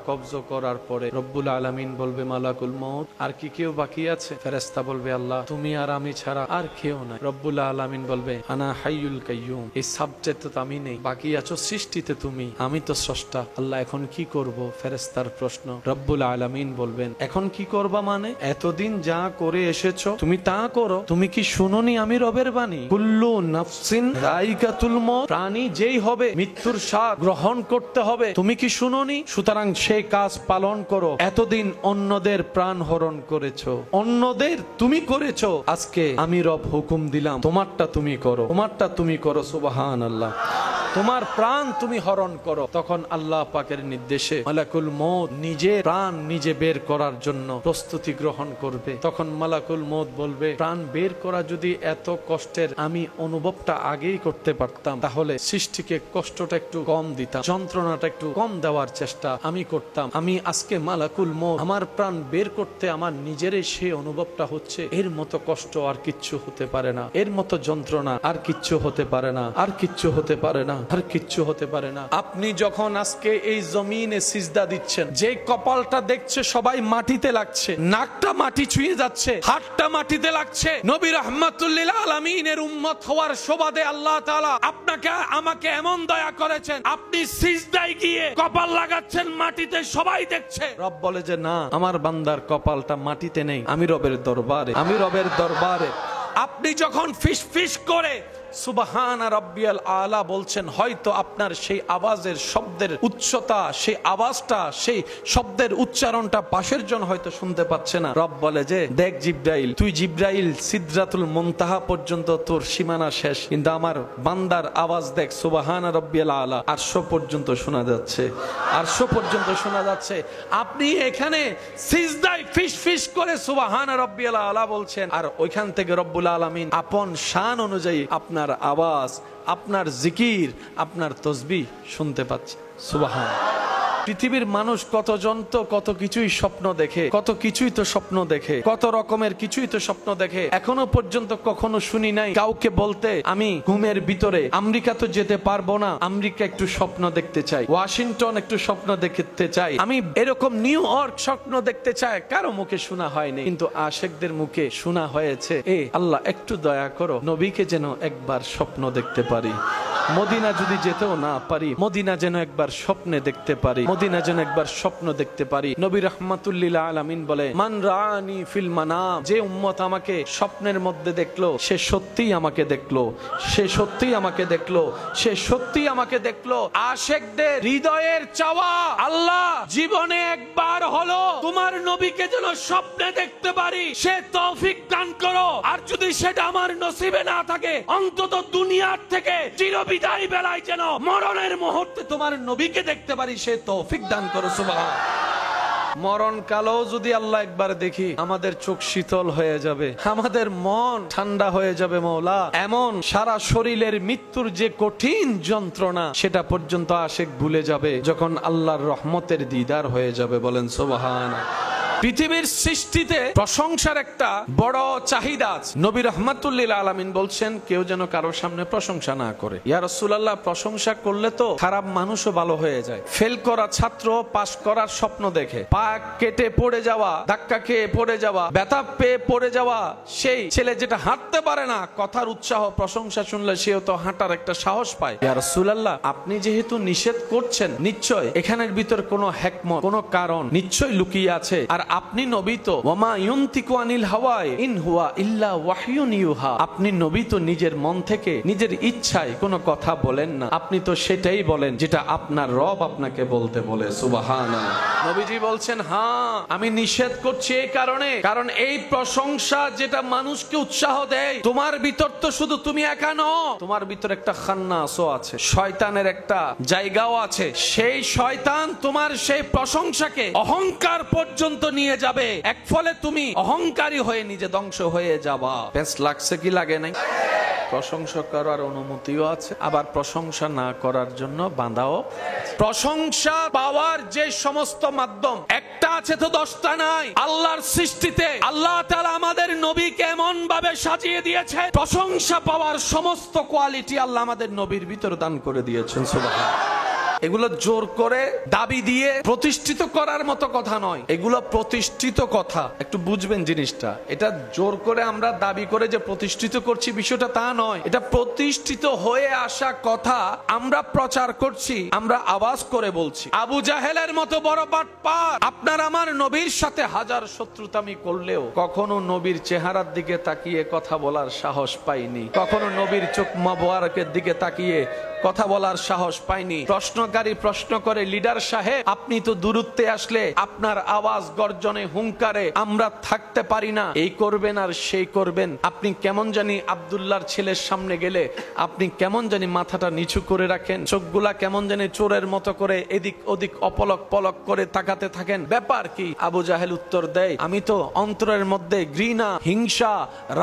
Speaker 1: কবজ করার পরে রব্বুল আলামিন বলবে, মালাকুল মউত, আর কি কেউ বাকি আছে? ফেরেশতা বলবে, আল্লাহ, তুমি আর আমি ছাড়া আর কেউ নাই। রব্বুল আলামিন বলবে, আনা হাইয়ুল কাইয়ুম, এই সাবজেক্টে তো আমি নেই, বাকি আছো সৃষ্টিতে তুমি, আমি তো স্রষ্টা। আল্লাহ, এখন কি করব? ফেরেশতার প্রশ্ন। রব্বুল আলামিন বলবেন, এখন কি করবা মানে? এতদিন যা করে এসেছো তুমি তা করো। তুমি কি শুনোনি আমি রবের বাণী? কুল্লু নাফসিন যায়কাতুল মউত, প্রাণী যেই হবে মৃত্যুর স্বাদ গ্রহণ করতে হবে। তুমি কি শুনোনি? সুতরাং সেই কাজ পালন করো। এতদিন অন্যদের প্রাণ হরণ করেছো, অন্যদের তুমি করেছো, আজকে আমি রব হুকুম দিলাম তোমারটা তুমি করো, তোমারটা তুমি করো। সুবহানাল্লাহ। তোমার প্রাণ তুমি হরণ করো। তখন আল্লাহ পাকের নির্দেশে মালাকুল মউত নিজে প্রাণ নিজে বের করার জন্য প্রস্তুতি গ্রহণ করবে। তখন মালাকুল মউত বলবে, প্রাণ বের করা যদি এত কষ্টের, আমি অনুভবটা আগেই করতে পারতাম, তাহলে সৃষ্টিকে কষ্টটা একটু কম দিতাম, যন্ত্রণাটা একটু কম দেওয়ার চেষ্টা আমি করতাম। আমি আজকে মালাকুল মউত আমার প্রাণ বের করতে আমার নিজেরই সেই অনুভবটা হচ্ছে, এর মতো কষ্ট আর কিচ্ছু হতে পারে না, এর মতো যন্ত্রণা আর কিচ্ছু হতে পারে না, আর কিচ্ছু হতে পারে না, আর কিচ্ছু হতে পারে না। আপনি যখন আজকে এই জমিনে সিজদা দিচ্ছেন, যে কপালটা দেখছে সবাই মাটিতে লাগছে, নাকটা মাটি ছুঁয়ে যাচ্ছে, হাতটা মাটিতে লাগছে, নবী রাহমাতুল লিল আলামিনের উম্মত হওয়ার সুবাদে আল্লাহ তাআলা আপনাকে আমাকে এমন দয়া করেছেন, আপনি সিজদায় গিয়ে কপাল লাগাচ্ছেন মাটিতে, সবাই দেখছে। রব বলে যে না, আমার বান্দার কপালটা মাটিতে নেই, আমি রবের দরবারে, আমি রবের দরবারে। আপনি যখন ফিস ফিস করে সুবহানা রাব্বিয়াল আলা বলছেন, হয়তো আপনার সেই আওয়াজের শব্দের উচ্চতা, সেই আওয়াজটা, সেই শব্দের উচ্চারণটা পাশের জন হয়তো শুনতে পাচ্ছে না। রব বলে যে, দেখ জিব্রাইল, তুই জিব্রাইল সিদরাতুল মুনতাহা পর্যন্ত তোর সীমানা শেষ, কিন্তু আমার বান্দার আওয়াজ দেখ, সুবহানা রাব্বিয়াল আলা, আরশ পর্যন্ত শোনা যাচ্ছে, আরশ পর্যন্ত শোনা যাচ্ছে। আপনি এখানে সিজদায় ফিস ফিস করে সুবহানা রাব্বিয়াল আলা বলছেন, আর ওইখান থেকে রব্বুল আলামিন আপন শান অনুযায়ী আপনার আওয়াজ, আপনার জিকির, আপনার তসবিহ শুনতে পাচ্ছে। সুবহানাল্লাহ। পৃথিবীর মানুষ কতজন তো কত কিছুই স্বপ্ন দেখে, কত কিছুই তো স্বপ্ন দেখে, কত রকমের কিছুই তো স্বপ্ন দেখে। এখনো পর্যন্ত কখনো শুনি নাই কাউকে বলতে, আমি ঘুমের ভিতরে আমেরিকা তো যেতে পারবো না, আমেরিকা একটু স্বপ্ন দেখতে চাই, ওয়াশিংটন একটু স্বপ্ন দেখতে চাই, আমি এরকম নিউ ইয়র্ক স্বপ্ন দেখতে চাই। কারো মুখে শোনা হয়নি, কিন্তু আশেকদের মুখে শোনা হয়েছে, এ আল্লাহ একটু দয়া করো, নবীকে যেন একবার স্বপ্ন দেখতে পারি, মদিনা যদি যেতেও না পারি, মদিনা যেন একবার স্বপ্নে দেখতে পারি, মদিনা যেন একবার স্বপ্ন দেখতে পারি। নবী রাহমাতুল লিল আলামিন বলে, মান রাআনি ফিল মানাম, যে উম্মত আমাকে স্বপ্নের মধ্যে দেখলো, সে সত্যিই আমাকে দেখলো, সে সত্যিই আমাকে দেখলো, সে সত্যিই আমাকে দেখলো। আশেকদের হৃদয়ের চাওয়া, আল্লাহ জীবনে একবার হলো তোমার নবীকে যেন স্বপ্নে দেখতে পারি, সে তৌফিক দান করো। আর যদি সেটা আমার নসিবে না থাকে, অন্তত দুনিয়ার থেকে চিরবিদায় বেলায় যেন মরণের মুহূর্তে তোমার নবীকে দেখতে পারি, সে তৌফিক দান করো। সুবহানাল্লাহ। মরণ কালেও যদি আল্লাহ একবার দেখি, আমাদের চোখ শীতল হয়ে যাবে, আমাদের মন ঠান্ডা হয়ে যাবে মওলা। এমন সারা শরীরের মৃত্যুর যে কঠিন যন্ত্রণা, সেটা পর্যন্ত আশেক ভুলে যাবে যখন আল্লাহর রহমতের দিদার হয়ে যাবে। বলেন সুবহানাল্লাহ। পৃথিবীর সৃষ্টিতে প্রশংসার একটা বড় চাহিদা আছে। নবী রাহমাতুল লিল আলামিন বলছেন, কেউ যেন কারোর সামনে প্রশংসা না করে। ইয়া রাসূলুল্লাহ, প্রশংসা করলে তো খারাপ মানুষও ভালো হয়ে যায়। ফেল করা ছাত্র পাস করার স্বপ্ন দেখে, পা কেটে পড়ে যাওয়া, ধাক্কা খেয়ে পড়ে যাওয়া, ব্যথা পেয়ে পড়ে যাওয়া, সেই ছেলে যেটা হাঁটতে পারে না, কথার উৎসাহ প্রশংসা শুনলে সেও তো হাঁটার একটা সাহস পায়। ইয়া রাসূলুল্লাহ, আপনি যেহেতু নিষেধ করছেন, নিশ্চয় এখানের ভিতর কোনো হিকমত, কোনো কারণ নিশ্চয় লুকিয়ে আছে। আর আর আপনি নবী তো ওয়ামা ইউনতিকু আনিল হাওয়া ইন হুয়া ইল্লা ওয়াহয়ুন ইউহা, আপনি নবী তো নিজের মন থেকে নিজের ইচ্ছায় কোনো কথা বলেন না, আপনি তো সেটাই বলেন যেটা আপনার রব আপনাকে বলতে বলে। সুবহানাল্লাহ। নবীজি বলছেন হ্যাঁ আমি নিষেধ করছি এই কারণে, কারণ এই প্রশংসা যেটা মানুষকে উৎসাহ দেয়, তোমার ভিতর তো শুধু তুমি একা নও, তোমার ভিতর একটা খান্নাসও আছে, শয়তানের একটা জায়গাও আছে। সেই শয়তান তোমার সেই প্রশংসাকে অহংকার পর্যন্ত নিয়ে যাবে, এক ফলে তুমি অহংকারী হয়ে নিজে ধ্বংস হয়ে যাবা। বেশ লাগছে কি লাগে নাই? প্রশংসা করার অনুমতিও আছে, আবার প্রশংসা না করার জন্য বাঁধাও। প্রশংসা পাওয়ার যে সমস্ত মাধ্যম একটা আছে তো 10টা নাই। আল্লাহর সৃষ্টিতে আল্লাহ তাআলা আমাদের নবীকে এমন ভাবে সাজিয়ে দিয়েছে, প্রশংসা পাওয়ার সমস্ত কোয়ালিটি আল্লাহ আমাদের নবীর ভিতর দান করে দিয়েছেন। সুবহানাল্লাহ। এগুলো জোর করে দাবি দিয়ে প্রতিষ্ঠিত করার মতো কথা নয়, এগুলো প্রতিষ্ঠিত কথা। একটু বুঝবেন জিনিসটা, এটা জোর করে আমরা দাবি করে যে প্রতিষ্ঠিত করছি বিষয়টা তা নয়, এটা প্রতিষ্ঠিত হয়ে আসা কথা আমরা প্রচার করছি, আমরা আওয়াজ করে বলছি। আবু জাহেলের মতো বড় বাটপার আপনার আমার নবীর সাথে হাজার শত্রুতামি করলেও কখনো নবীর চেহারার দিকে তাকিয়ে কথা বলার সাহস পাইনি, কখনো নবীর চোখ মোবারকের দিকে তাকিয়ে কথা বলার সাহস পাইনি। প্রশ্নকারী প্রশ্ন করে, লিডার সাহেব আপনি তো দূরত্বে আসলে আপনার আওয়াজ গর্জনে হুঙ্কারে আমরা থাকতে পারি না, এই করবেন আর সেই করবেন, আপনি কেমন জানি আব্দুল্লাহর ছেলের সামনে গেলে আপনি কেমন জানি মাথাটা নিচু করে রাখেন, চোখগুলা কেমন জানি চোরের মতো করে এদিক ওদিক অপলক পলক করে তাকাতে থাকেন, ব্যাপার কি? আবু জাহেল উত্তর দেয়, আমি তো অন্তরের মধ্যে ঘৃণা হিংসা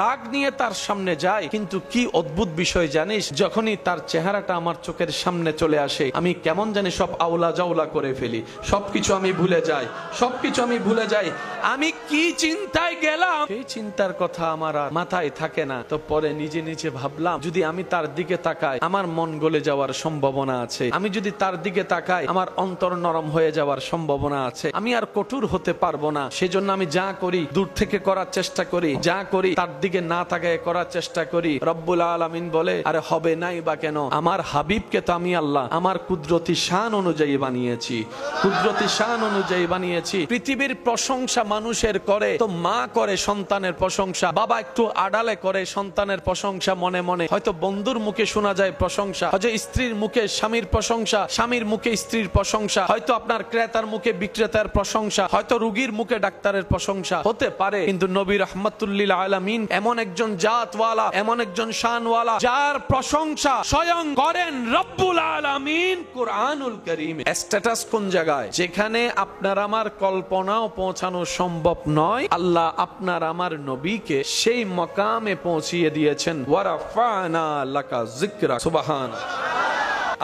Speaker 1: রাগ নিয়ে তার সামনে যাই, কিন্তু কি অদ্ভুত বিষয় জানিস, যখনই তার চেহারাটা আমার চোখের সামনে চলে আসে আমি কেমন জানি সব আউলা জাউলা করে ফেলি, সবকিছু আমি ভুলে যাই, সবকিছু আমি ভুলে যাই, আমি কি চিন্তায় গেলাম সেই চিন্তার কথা আমার আর মাথায় থাকে না। তো পরে নিজে নিজে ভাবলাম যদি আমি তার দিকে তাকাই আমার মন গলে যাওয়ার সম্ভাবনা আছে, আমি যদি তার দিকে তাকাই আমার অন্তর নরম হয়ে যাওয়ার সম্ভাবনা আছে, আমি আর কঠোর হতে পারবো না। সেজন্য আমি যা করি দূর থেকে করার চেষ্টা করি, যা করি তার দিকে না তাকায় করার চেষ্টা করি। রব্বুল আলামিন বলে, আরে হবে নাই বা কেন, আমার হাবিবকে তো আমি আল্লাহ আমার কুদরতি শান অনুযায়ী বানিয়েছি, কুদরতি শান অনুযায়ী বানিয়েছি। পৃথিবীর প্রশংসা মানুষের করে তো মা করে সন্তানের প্রশংসা, বাবা একটু আড়ালে করে সন্তানের প্রশংসা মনে মনে, হয়তো বন্ধুর মুখে শোনা যায় প্রশংসা, হয়তো স্ত্রীর মুখে স্বামীর প্রশংসা, স্বামীর মুখে স্ত্রীর প্রশংসা, হয়তো আপনার ক্রেতার মুখে বিক্রেতার প্রশংসা, হয়তো রোগীর মুখে ডাক্তারের প্রশংসা হতে পারে। কিন্তু নবী রাহমাতুল লিল আলামিন এমন একজন জাতওয়ালা, এমন একজন শানওয়ালা যার প্রশংসা স্বয়ং করেন রব্বুল আলামিন কুরআনুল কারীমে। স্ট্যাটাস কোন জায়গায়? যেখানে আপনার আমার কল্পনাও পৌঁছানো সম্ভব নয়, আল্লাহ আপনার আমার নবীকে সেই মকামে পৌঁছিয়ে দিয়েছেন। ওয়ারাফানা লাকা যিকরা। সুবহানাল্লাহ।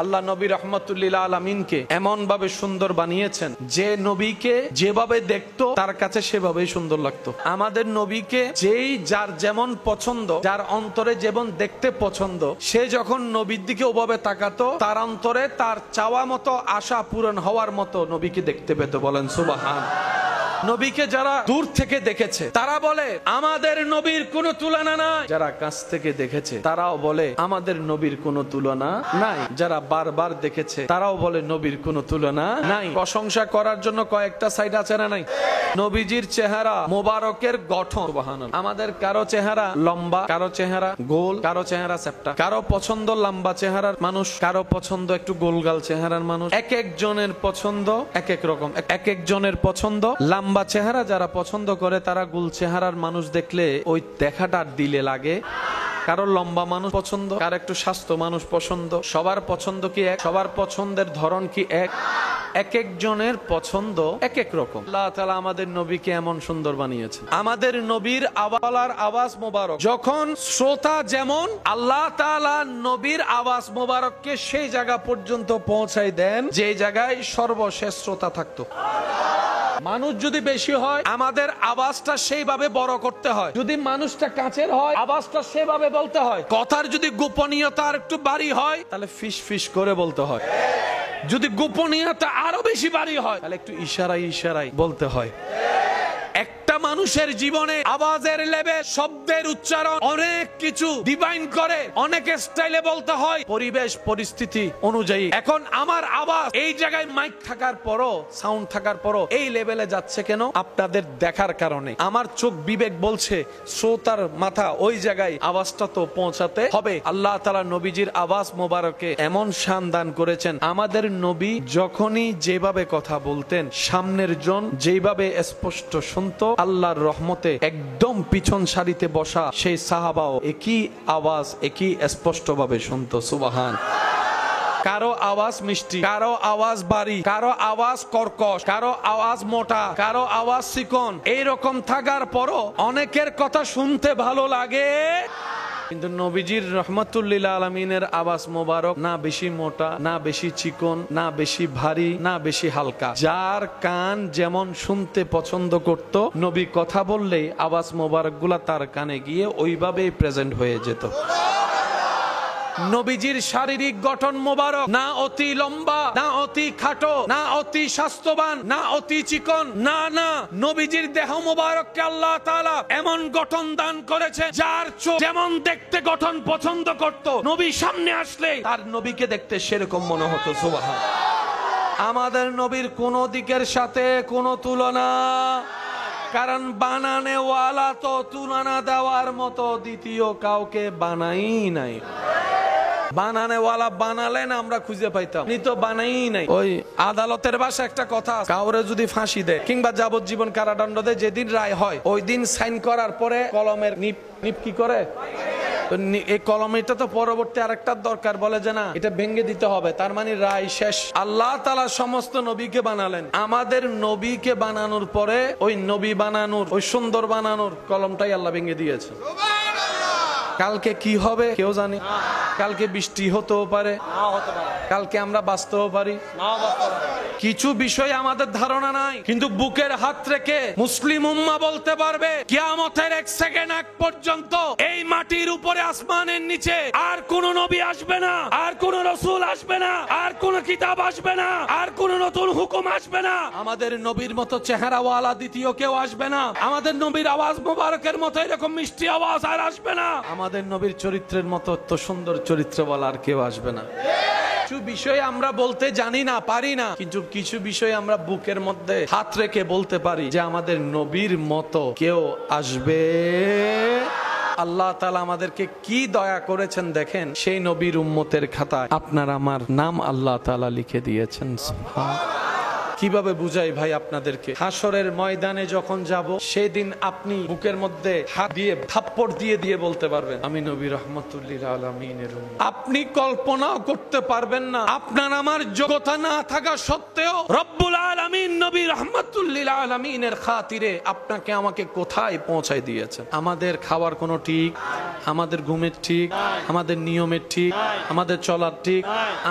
Speaker 1: আল্লাহ নবী রাহমাতুল লিল আলামিনকে এমন ভাবে সুন্দর বানিয়েছেন যে নবীকে যেভাবে দেখতো তার কাছে সেভাবেই সুন্দর লাগতো। আমাদের নবীকে যেই যার যেমন পছন্দ, যার অন্তরে যেমন দেখতে পছন্দ, সে যখন নবীর দিকে ওভাবে তাকাতো তার অন্তরে তার চাওয়া মতো আশা পূরণ হওয়ার মতো নবীকে দেখতে পেত। বলেন সুবহানাল্লাহ। নবীকে যারা দূর থেকে দেখেছে তারা বলে আমাদের নবীর কোনো তুলনা নাই, যারা কাছ থেকে দেখেছে তারাও বলে আমাদের নবীর কোনো তুলনা নাই, যারা বারবার দেখেছে তারাও বলে নবীর কোনো তুলনা নাই। প্রশংসা করার জন্য কয়েকটা সাইড আছে না নাই? নবীজির চেহারা মোবারকের গঠন সুবহানাল্লাহ। আমাদের কারো চেহারা লম্বা, কারো চেহারা গোল, কারো চেহারা চ্যাপ্টা, কারো পছন্দ লম্বা চেহারার মানুষ, কারো পছন্দ একটু গোলগাল চেহারার মানুষ। এক একজনের পছন্দ এক এক রকম, এক একজনের পছন্দ। লম্বা চেহারা যারা পছন্দ করে তারা গোল চেহারার মানুষ দেখলে ওই দেখাটা দিলে লাগে। কারো লম্বা মানুষ পছন্দ, কার একটু স্বাস্থ্য মানুষ পছন্দ। সবার পছন্দ কি এক? সবার পছন্দের ধরন কি এক? এক একজনের পছন্দ এক এক রকম। আল্লাহ তাআলা আমাদের নবীকে এমন সুন্দর বানিয়েছেন। আমাদের নবীর আওয়ালার আওয়াজ মোবারক যখন শ্রোতা যেমন, আল্লাহ তাআলা নবীর আওয়াজ মোবারককে সেই জায়গা পর্যন্ত পৌঁছায় দেন যে জায়গায় সর্বশেষ শ্রোতা থাকতো। মানুষ যদি বেশি হয় আমাদের আওয়াজটা সেইভাবে বড় করতে হয়, যদি মানুষটা কাছের হয় আওয়াজটা সেভাবে বলতে হয়, কথার যদি গোপনীয়তা আর একটু বাড়ি হয় তাহলে ফিস ফিস করে বলতে হয়, যদি গোপনীয়তা আরো বেশি বাড়ি হয় তাহলে একটু ইশারায় ইশারায় বলতে হয়। একটা মানুষ মানুষের জীবনে আওয়াজের লেভেল, শব্দের উচ্চারণ, অনেক কিছু ডিফাইন করে, অনেক স্টাইলে বলতে হয় পরিবেশ পরিস্থিতি অনুযায়ী। এখন আমার আওয়াজ এই জায়গায় মাইক থাকার পরও, সাউন্ড থাকার পরও এই লেভেলে যাচ্ছে কেন? আপনাদের দেখার কারণে। আমার চোখ বিবেক বলছে শ্রোতার মাথা ওই জায়গায় আওয়াজটা তো পৌঁছাতে হবে। আল্লাহ তাআলা নবীজির আওয়াজ মোবারকে এমন শান দান করেছেন, আমাদের নবী যখনই যেভাবে কথা বলতেন সামনের জন যেভাবে স্পষ্ট শুনতো, আল্লাহর রহমতে একদম পিছন সারিতে বসা সেই সাহাবাও একই আওয়াজ একই স্পষ্ট ভাবে শুনতো। সুবহান। কারো আওয়াজ মিষ্টি, কারো আওয়াজ বাড়ি, কারো আওয়াজ কর্কশ, কারো আওয়াজ মোটা, কারো আওয়াজ চিকন। এইরকম থাকার পরও অনেকের কথা শুনতে ভালো লাগে, কিন্তু নবীজির রহমাতুল্লিল আলামিনের আওয়াজ মোবারক না বেশি মোটা, না বেশি চিকন, না বেশি ভারী, না বেশি হালকা। যার কান যেমন শুনতে পছন্দ করত, নবী কথা বললেই আওয়াজ মোবারক গুলা তার কানে গিয়ে ওইভাবেই প্রেজেন্ট হয়ে যেত। নবীজির শারীরিক গঠন মোবারক, না অতি লম্বা, না অতি খাটো, না অতি স্বাস্থ্যবান, না অতি চিকন, না নবীজির দেহ মোবারককে আল্লাহ তাআলা এমন গঠন দান করেছে, যার চোখ যেমন দেখতে গঠন পছন্দ করত, নবী সামনে আসলে তার নবীকে দেখতে সেরকম মনে হতো। সুবহান। আমাদের নবীর কোন দিকের সাথে কোনো তুলনা, কারণ বানানেওয়ালা তো তুলনা দেওয়ার মতো দ্বিতীয় কাউকে বানাই নাই। বানানেওয়ালা বানালেন আমরা খুঁজে পাইতাম, উনি তো বানাই নাই। ওই আদালতের ভাষা একটা কথা, কাউরে যদি ফাঁসি দেয় কিংবা যাবজ্জীবন কারাদণ্ড দেয়, যেদিন রায় হয় ওই দিন সাইন করার পরে কলমের নিপ কি করে, এই কলমটা তো পরবর্তী আরেকটা দরকার, বলে যে না এটা ভেঙে দিতে হবে, তার মানে রায় শেষ। আল্লাহ তাআলা সমস্ত নবীকে বানালেন, আমাদের নবীকে বানানোর পরে ওই নবী বানানোর, ওই সুন্দর বানানোর কলমটাই আল্লাহ ভেঙে দিয়েছে। কালকে কি হবে কেউ জানে, কালকে বৃষ্টি হতেও পারে, কালকে আমরা বাঁচতেও পারি, কিছু বিষয় আমাদের ধারণা নাই, কিন্তু বুকের হাত রেখে মুসলিম উম্মাহ বলতে পারবে কিয়ামতের এক সেকেন্ড আগ পর্যন্ত এই মাটির উপরে আসমানের নিচে আর কোন নবী আসবে না, আর কোন রাসূল আসবে না, আর কোন কিতাব আসবে না, আর কোন নতুন হুকুম আসবে না। আমাদের নবীর মতো চেহারাওয়ালা দ্বিতীয় কেউ আসবে না, আমাদের নবীর আওয়াজ মোবারকের মতো এরকম মিষ্টি আওয়াজ আর আসবে না, আমাদের নবীর চরিত্রের মতো তো সুন্দর চরিত্র বলা আর কেউ আসবে না। কিছু বিষয় আমরা বলতে জানি না, পারি না, কিন্তু কিছু বিষয় আমরা বুকের মধ্যে হাত রেখে বলতে পারি যে আমাদের নবীর মতো কেউ আসবে। আল্লাহ তাআলা আমাদেরকে কি দয়া করেছেন দেখেন, সেই নবীর উম্মতের খাতায় আপনার আমার নাম আল্লাহ তাআলা লিখে দিয়েছেন। কিভাবে বুঝাই ভাই আপনাদেরকে, হাসরের ময়দানে যখন যাব সেদিন আপনি বুকের মধ্যে হাত দিয়ে থাপ্পড় দিয়ে দিয়ে বলতে পারবেন আমি নবী রহমাতুল্লিল আলামিনের উম্মত। আপনি কল্পনাও করতে পারবেন না, আপনার আমার যোগ্যতা না থাকা সত্ত্বেও রব্বুল আলামিন নবী রহমাতুল্লিল আলামিনের খাতিরে আপনাকে আমাকে কোথায় পৌঁছায় দিয়েছেন। আমাদের খাওয়ার কোনো ঠিক, আমাদের ঘুমের ঠিক, আমাদের নিয়মের ঠিক, আমাদের চলার ঠিক,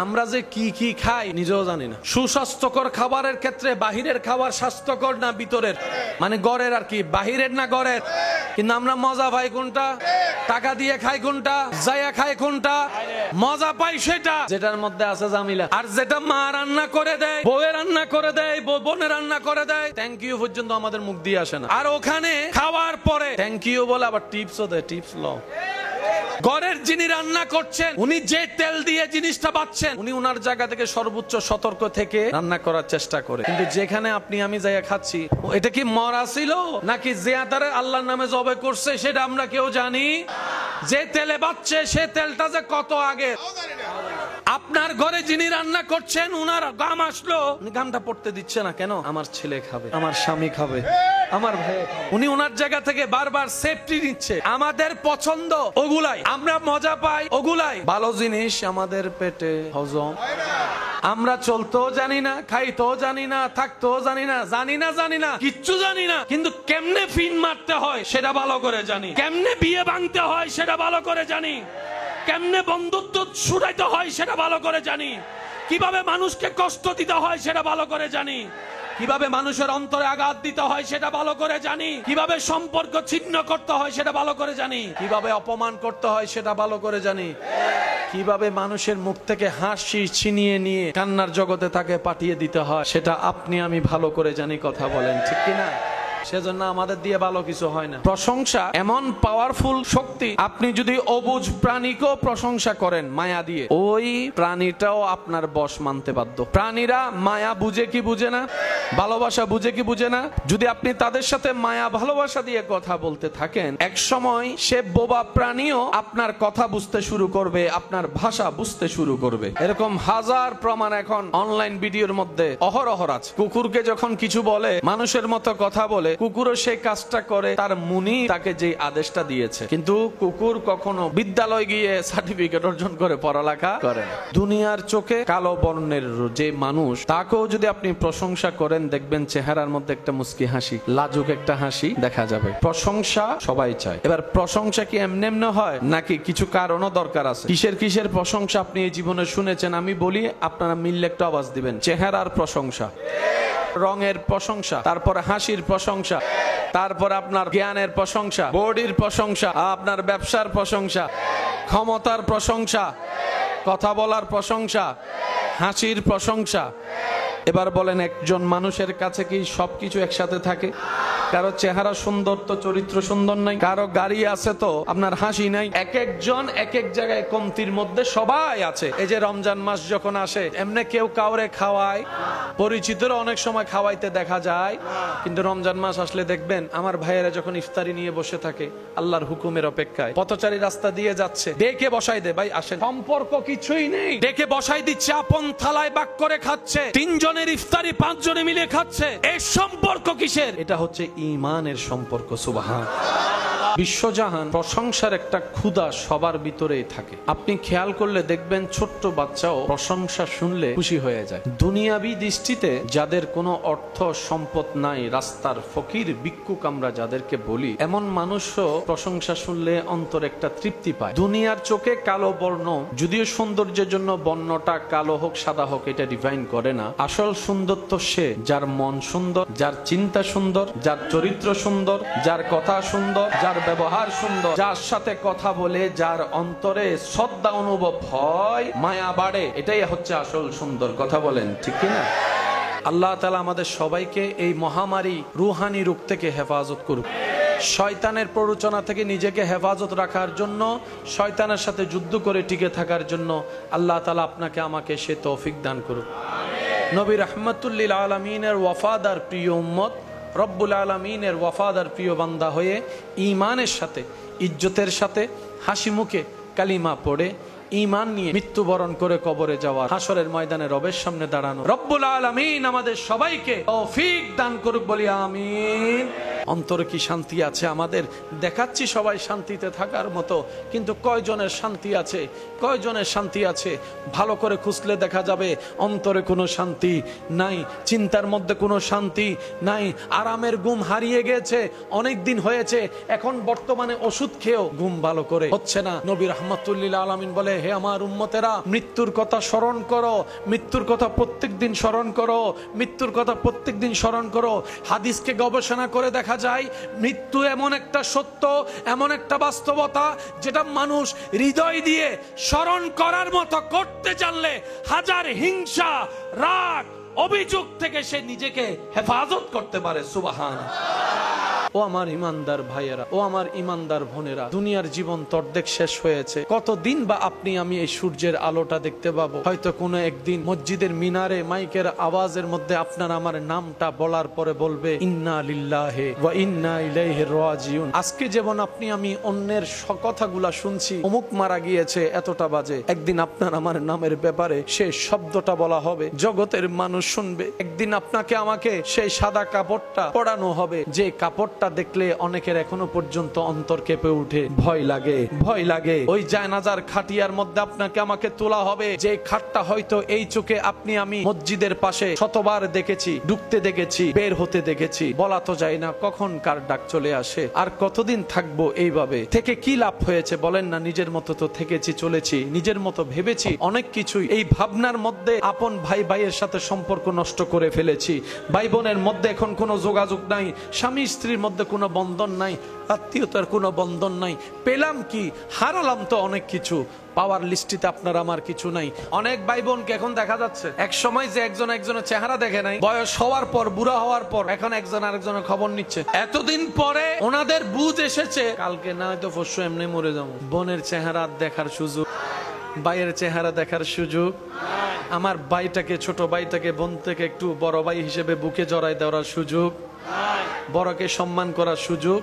Speaker 1: আমরা যে কি কি খাই নিজেও জানি না। সুস্বাস্থ্যকর খাবারের ক্ষেত্রে বাহিরের খাবার স্বাস্থ্যকর না ভিতরের, মানে গড়ের আর কি, বাহিরের না গড়ের, কিন্তু আমরা মজা পাই কোনটা, টাকা দিয়ে খাই কোনটা, জায়া খাই কোনটা, মজা পাই সেটা যেটার মধ্যে আছে জামিলা। আর যেটা মা রান্না করে দেয়, বউয়ে রান্না করে দেয়, বোনে রান্না করে দেয়, থ্যাংক ইউ পর্যন্ত আমাদের মুখ দিয়ে আসে না। আর ওখানে খাওয়ার পরে থ্যাংক ইউ বলে আবার টিপসও দেয়, টিপস লো। ঘরের যিনি রান্না করছেন উনি যে তেল দিয়ে জিনিসটা বাচ্ছেন, উনি উনার জায়গা থেকে সর্বোচ্চ সতর্ক থেকে রান্না করার চেষ্টা করে, কিন্তু যেখানে আপনি আমি যাইয়া খাচ্ছি এটা কি মরা ছিল নাকি জিয়াদারে আল্লাহর নামে জবে করছে সেটা আমরা কেউ জানি। যে তেলে বাচ্চে সে তেলটা যে কত আগে। আপনার ঘরে যিনি রান্না করছেন উনার গাম আসলো, উনি গামটা পড়তে দিচ্ছে না কেন, আমার ছেলে খাবে, আমার স্বামী খাবে, আমার ভাই খাবে, উনি ওনার জায়গা থেকে বারবার সেফটি নিচ্ছে। আমাদের পছন্দ ওগুলাই, আমরা মজা পাই ওগুলাই, ভালো জিনিস আমাদের পেটে হজম। আমরা চলতেও জানি না, খাইতেও জানি না, থাকতেও জানি না, জানি না কিচ্ছু জানি না, কিন্তু কেমনে ফিন মারতে হয় সেটা ভালো করে জানি, কেমনে বিয়ে ভাঙতে হয় সেটা ভালো করে জানি, কেমনে বন্ধুত্ব ছুটাইতে হয় সেটা ভালো করে জানি, কিভাবে মানুষকে কষ্ট দিতে হয় সেটা ভালো করে জানি, কিভাবে মানুষের অন্তরে আঘাত দিতে হয় সেটা ভালো করে জানি, কিভাবে সম্পর্ক ছিন্ন করতে হয় সেটা ভালো করে জানি, কিভাবে অপমান করতে হয় সেটা ভালো করে জানি, কিভাবে মানুষের মুখ থেকে হাসি ছিনিয়ে নিয়ে কান্নার জগতে তাকে পাঠিয়ে দিতে হয় সেটা আপনি আমি ভালো করে জানি। কথা বলেন ঠিক কিনা? সেজন্য আমাদের দিয়ে ভালো কিছু হয় না। প্রশংসা এমন পাওয়ারফুল শক্তি, আপনি যদি অবুঝ প্রাণীকেও প্রশংসা করেন মায়া দিয়ে, ওই প্রাণীটাও আপনার বশ মানতে বাধ্য। প্রাণীরা মায়া বুঝে কি বুঝে না, ভালোবাসা বুঝে কি বুঝে না, যদি আপনি তাদের সাথে মায়া ভালোবাসা দিয়ে কথা বলতে থাকেন, এক সময় সে বোবা প্রাণীও আপনার কথা বুঝতে শুরু করবে, আপনার ভাষা বুঝতে শুরু করবে। এরকম হাজার প্রমাণ এখন অনলাইন ভিডিওর মধ্যে অহরহ আছে। কুকুরকে যখন কিছু বলে, মানুষের মতো কথা বলে, কুকুরও সেই কাজটা করে তার মুনি তাকে যে আদেশটা দিয়েছে। কিন্তু কুকুর কখনো বিদ্যালয় গিয়ে সার্টিফিকেট অর্জন করে পড়ালেখা করে না। দুনিয়ার চোখে কালো বর্ণের যে মানুষ, তাকেও যদি আপনি প্রশংসা করেন, দেখবেন চেহারার মধ্যে একটা মুস্কি হাসি, লাজুক একটা হাসি দেখা যাবে। প্রশংসা সবাই চায়। এবার প্রশংসা কি এমনি এমনি হয় নাকি কিছু কারণও দরকার আছে? কিসের কিসের প্রশংসা আপনি এই জীবনে শুনেছেন? আমি বলি, আপনারা মিললে একটু আওয়াজ দিবেন। চেহারার প্রশংসা, রঙের প্রশংসা, তারপরে হাসির প্রশংসা, তারপর আপনার জ্ঞানের প্রশংসা, বডির প্রশংসা, আপনার ব্যবসার প্রশংসা, ক্ষমতার প্রশংসা, কথা বলার প্রশংসা, হাসির প্রশংসা। এবার বলেন, একজন মানুষের কাছে কি সবকিছু একসাথে থাকে? কারো চেহারা সুন্দর তো চরিত্র সুন্দর নাই, কারো গাড়ি আছে তো আপনার হাসি নাই। এক একজন এক এক জায়গায় কমতির মধ্যে সবাই আছে। এই যে রমজান মাস যখন আসে, এমনি কেউ কাউরে খাওয়ায়, পরিচিতরা অনেক সময় খাওয়াইতে দেখা যায়, কিন্তু রমজান মাস আসলে দেখবেন আমার ভাইয়েরা যখন ইফতারি নিয়ে বসে থাকে আল্লাহর হুকুমের অপেক্ষায়, পথচারী রাস্তা দিয়ে যাচ্ছে, ডেকে বসাই দে, ভাই আসেন, সম্পর্ক কিছুই নেই, ডেকে বসাই দিচ্ছে, আপন থালায় বাক করে খাচ্ছে, তিনজনের ইফতারি পাঁচজনে মিলে খাচ্ছে। এই সম্পর্ক কিসের? এটা হচ্ছে ঈমানের সম্পর্ক। সুবহানাল্লাহ। বিশ্বজাহান প্রশংসার একটা ক্ষুধা সবার ভিতরেই থাকে। আপনি খেয়াল করলে দেখবেন ছোট্ট বাচ্চাও প্রশংসা শুনলে খুশি হয়ে যায়। দুনিয়াবী দৃষ্টিতে যাদের কোনো অর্থ সম্পদ নাই, রাস্তার ফকির ভিক্ষুক আমরা যাদেরকে বলি, এমন মানুষও প্রশংসা শুনলে অন্তর একটা তৃপ্তি পায়। দুনিয়ার চোখে কালো বর্ণ, যদিও সৌন্দর্যের জন্য বর্ণটা কালো হোক সাদা হোক এটা ডিফাইন করে না। আসল সুন্দর তো সে যার মন সুন্দর, যার চিন্তা সুন্দর, যার চরিত্র সুন্দর, যার কথা সুন্দর, যার ব্যবহার সুন্দর, যার সাথে কথা বলে যার অন্তরে শ্রদ্ধা অনুভব হয়, মায়া বাড়ে, এটাই হচ্ছে আসল সুন্দর। কথা বলেন ঠিক কিনা? আল্লাহ তাআলা আমাদের সবাইকে এই মহামারী রুহানি রোগ থেকে হেফাজত করুক। শয়তানের প্ররোচনা থেকে নিজেকে হেফাজত রাখার জন্য, শয়তানের সাথে যুদ্ধ করে টিকে থাকার জন্য আল্লাহ তাআলা আপনাকে আমাকে সে তৌফিক দান করুক। নবী রাহমাতুল লিল আলামিনের ওয়াফাদার প্রিয় উম্মত, রব্বুল আলামিনের ওয়াফাদার প্রিয় বান্দা হয়ে ঈমানের সাথে, ইজ্জতের সাথে, হাসি মুখে কালিমা পড়ে ঈমান নিয়ে মৃত্যুবরণ করে কবরে যাওয়া, হাসরের ময়দানে রবের সামনে দাঁড়ানো রব্বুল আলামিন আমাদের সবাইকে তৌফিক দান করুক, বলি আমিন। অন্তরে কি শান্তি আছে আমাদের? দেখাচ্ছি সবাই শান্তিতে থাকার মতো, কিন্তু কয়জনের শান্তি আছে? কয়জনের শান্তি আছে? ভালো করে খুঁজলে দেখা যাবে অন্তরে কোনো শান্তি নাই, চিন্তার মধ্যে কোনো শান্তি নাই, আরামের ঘুম হারিয়ে গেছে, অনেক দিন হয়েছে, এখন বর্তমানে ওষুধ খেয়েও ঘুম ভালো করে হচ্ছে না। নবী রাহমাতুল লিল আলামিন বলে, হে আমার উম্মতেরা, মৃত্যুর কথা স্মরণ করো, মৃত্যুর কথা প্রত্যেক দিন স্মরণ করো, মৃত্যুর কথা প্রত্যেক দিন স্মরণ করো। হাদিসকে গবেষণা করে দেখা যায়, মৃত্যু এমন একটা সত্য, এমন একটা বাস্তবতা, যেটা মানুষ হৃদয় দিয়ে স্মরণ করার মতো করতে জানলে হাজার হিংসা, রাগ, অভিযোগ থেকে সে নিজেকে হেফাজত করতে পারে। সুবহানাল্লাহ। ও আমার ইমানদার ভাইয়েরা, ও আমার ইমানদার বোনেরা, দুনিয়ার জীবন তো অর্ধেক শেষ হয়েছে। কতদিন বা আপনি আমি এই সূর্যের আলোটা দেখতে পাবো? হয়তো কোনো একদিন মসজিদের মিনারে মাইকের আওয়াজের মধ্যে আপনার আমার নামটা বলার পরে বলবে, ইন্না লিল্লাহি ওয়া ইন্না ইলাইহি রাজিউন। আজকে যেমন আপনি আমি অন্যের কথাগুলা শুনছি, অমুক মারা গিয়েছে এতটা বাজে, একদিন আপনার আমার নামের ব্যাপারে সেই শব্দটা বলা হবে, জগতের মানুষ শুনবে। একদিন আপনাকে আমাকে সেই সাদা কাপড়টা পরানো হবে, যে কাপড় দেখলে অনেকের এখনো পর্যন্ত অন্তর কেঁপে উঠে, ভয় লাগে, ভয় লাগে। ওই জানাজার খাটিয়ার মধ্যে আপনাকে আমাকে তোলা হবে, যে খাটটা হয়তো এই চোখে আপনি আমি মসজিদের পাশে শতবার দেখেছি, ঢুকতে দেখেছি, বের হতে দেখেছি, বলা তো যায় না কখন কার ডাক চলে আসে। আর কতদিন থাকবো এইভাবে? থেকে কি লাভ হয়েছে বলেন না? নিজের মতো তো থেকেছি, চলেছি, নিজের মতো ভেবেছি অনেক কিছুই। এই ভাবনার মধ্যে আপন ভাই ভাইয়ের সাথে সম্পর্ক নষ্ট করে ফেলেছি, ভাই বোনের মধ্যে এখন কোনো যোগাযোগ নাই, স্বামী স্ত্রীর মধ্যে কোনো বন্ধন নাই, আত্মীয়তার কোনো বন্ধন নাই। পেলাম কি? হারালাম তো অনেক কিছু। পাওয়ার লিস্টিতে আপনার আমার কিছু নাই। অনেক ভাই বোনকে এখন দেখা যাচ্ছে, এক সময় যে একজন একজনের চেহারা দেখে নাই, বয়স হওয়ার পর, বুড়া হওয়ার পর এখন একজন আরেকজনের খবর নিচ্ছে। এতদিন পরে ওনাদের বুঝ এসেছে, কালকে না হয়তো পরশু এমনি মরে যাবো। বোনের চেহারা দেখার সুযোগ, ভাইয়ের চেহারা দেখার সুযোগ, আমার ভাইটাকে, ছোট ভাইটাকে বোন থেকে একটু বড় ভাই হিসেবে বুকে জড়াই দেওয়ার সুযোগ, বড়কে সম্মান করার সুযোগ,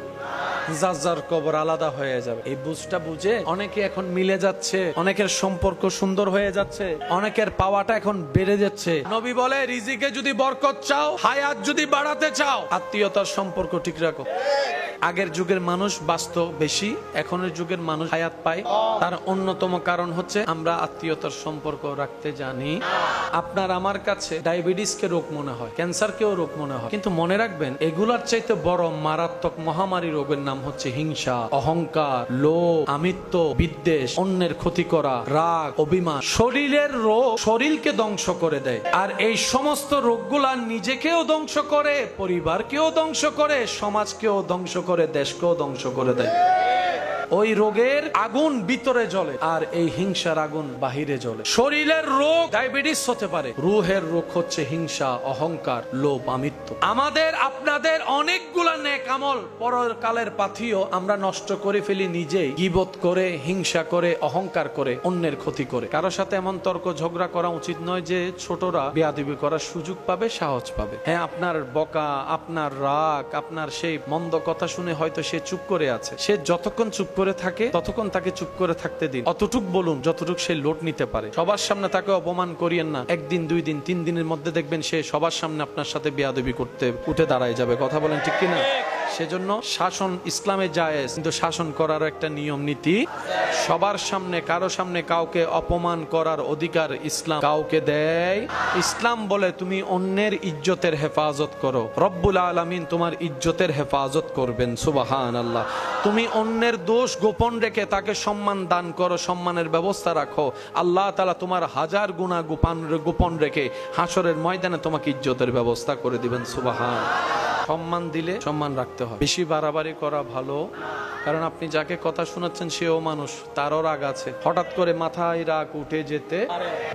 Speaker 1: যার যার কবর আলাদা হয়ে যাবে। এই বুঝটা বুঝে অনেকে এখন মিলে যাচ্ছে, অনেকের সম্পর্ক সুন্দর হয়ে যাচ্ছে, অনেকের পাওয়াটা এখন বেড়ে যাচ্ছে। নবী বলে, রিজিকে যদি বরকত চাও, হায়াত যদি বাড়াতে চাও, আত্মীয়তার সম্পর্ক ঠিক রাখো। আগের যুগের মানুষ বাঁচত বেশি, এখনের যুগের মানুষ হায়াত পায়। তার অন্যতম কারণ হচ্ছে আমরা আত্মীয়তার সম্পর্ক রাখতে জানি। আপনার আমার কাছে ডায়াবেটিসকে রোগ মনে হয়, ক্যান্সারকেও রোগ মনে হয়, কিন্তু মনে রাখবেন এগুলার চাইতে বড় মারাত্মক মহামারী রোগের নাম হচ্ছে হিংসা, অহংকার, লোভ, আমিত্ব, বিদ্বেষ, অন্যের ক্ষতি করা, রাগ, অভিমান। শরীরের রোগ শরীরকে ধ্বংস করে দেয়, আর এই সমস্ত রোগগুলা নিজেকেও ধ্বংস করে, পরিবারকেও ধ্বংস করে, সমাজকেও ধ্বংস করে, দেশকেও ধ্বংস করে দেয়। ওই রোগের আগুন ভিতরে জ্বলে, আর এই হিংসার আগুন বাহিরে জ্বলে। শরীরের রোগ ডায়াবেটিস হতে পারে, রুহের রোগ হচ্ছে হিংসা, অহংকার, লোভ, আমিত্ব। আমাদের আপনাদের অনেকগুলা নেক আমল পরকালের পাথিও আমরা নষ্ট করে ফেলি নিজেই, গীবত করে, হিংসা করে, অহংকার করে, অন্যের ক্ষতি করে। কারোর সাথে এমন তর্ক ঝগড়া করা উচিত নয় যে ছোটরা বেয়াদবি করার সুযোগ পাবে, সাহস পাবে। হ্যাঁ, আপনার বকা, আপনার রাগ, আপনার সেই মন্দ কথা শুনে হয়তো সে চুপ করে আছে। সে যতক্ষণ চুপ করে থাকে ততক্ষণ তাকে চুপ করে থাকতে দিন। অতটুক বলুন যতটুক সে লোট নিতে পারে। সবার সামনে তাকে অপমান করিয়েন না। একদিন, 2 দিন, 3 দিনের মধ্যে দেখবেন সে সবার সামনে আপনার সাথে বেয়াদবি করতে উঠে দাঁড়ায় যাবে। কথা বলেন ঠিক কিনা? সেজন্য শাসন ইসলামে জায়েজ, কিন্তু শাসন করার একটা নিয়ম নীতি। সবার সামনে, কারো সামনে কাউকে অপমান করার অধিকার ইসলাম কাউকে দেয়। ইসলাম বলে তুমি অন্যের ইজ্জতের হেফাজত করো, রব্বুল আলামিন তোমার ইজ্জতের হেফাজত করবেন। সুবহানাল্লাহ। তুমি অন্যের দোষ গোপন রেখে তাকে সম্মান দান করো, সম্মানের ব্যবস্থা রাখো, আল্লাহ তাআলা তোমার 1000 গুনাহ গোপন রেখে হাসরের ময়দানে তোমাকে ইজ্জতের ব্যবস্থা করে দিবেন। সুবহানাল্লাহ। সম্মান দিলে সম্মান রাখতে হবে। বেশি বাড়াবাড়ি করা ভালো, কারণ আপনি যাকে কথা শোনাচ্ছেন সেও মানুষ, তারও রাগ আছে। হঠাৎ করে মাথায় রাগ উঠে যেতে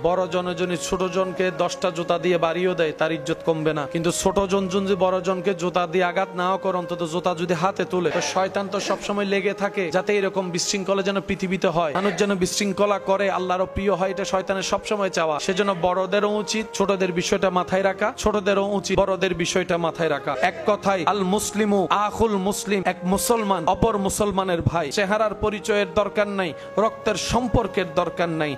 Speaker 1: বড় জনে যদি ছোট জনকে 10টা জুতা দিয়ে বাড়িও দেয়, তার ইজ্জত কমবে না। কিন্তু ছোট জন যদি বড় জনকে জুতা দিয়ে আঘাত নাও করে, অন্তত জুতা যদি হাতে তুলে, তো শয়তান তো সবসময় লেগে থাকে যাতে এরকম বিশৃঙ্খলা যেন পৃথিবীতে হয়, মানুষ যেন বিশৃঙ্খলা করে, আল্লাহরও প্রিয় হয়, এটা শয়তানের সবসময় চাওয়া। সেজন্য বড়দেরও উচিত ছোটদের বিষয়টা মাথায় রাখা, ছোটদেরও উচিত বড়দের বিষয়টা মাথায় রাখা। এক কথায় আল মুসলিমু আখুল মুসলিম, এক মুসলমান অপর মুসলমানের ভাই। চেহারার পরিচয়ের দরকার নাই, রক্তের সম্পর্কের দরকার নাই,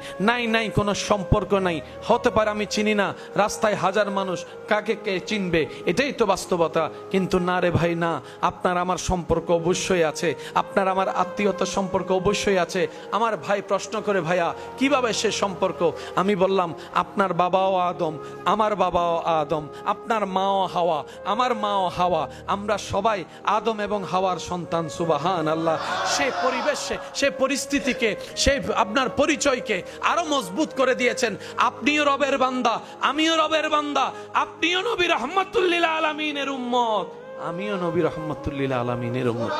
Speaker 1: নাই কোনো সম্পর্ক নাই। হতে পারে আমি চিনি না, রাস্তায় 1000 মানুষ, কাকে কে চিনবে, এটাই তো বাস্তবতা। কিন্তু না রে ভাই, না, আপনার আমার সম্পর্ক অবশ্যই আছে, আপনার আমার আত্মীয়তার সম্পর্ক অবশ্যই আছে। আমার ভাই প্রশ্ন করে, ভাইয়া কিভাবে সে সম্পর্ক? আমি বললাম, আপনার বাবাও আদম, আমার বাবাও আদম, আপনার মাও হাওয়া, আমার মাও হাওয়া, আমরা সবাই আদম এবং হাওয়ার সন্তান। সুবহানাল্লাহ। সেই পরিবেশে, সেই পরিস্থিতিকে, সেই আপনার পরিচয়কে আরো মজবুত করে দিয়েছেন। আপনিও রবের বান্দা, আমিও রবের বান্দা, আপনিও নবী রাহমাতুল লিল আলামিনের উম্মত, আমিও নবী রাহমাতুল লিল আলামিনের উম্মত।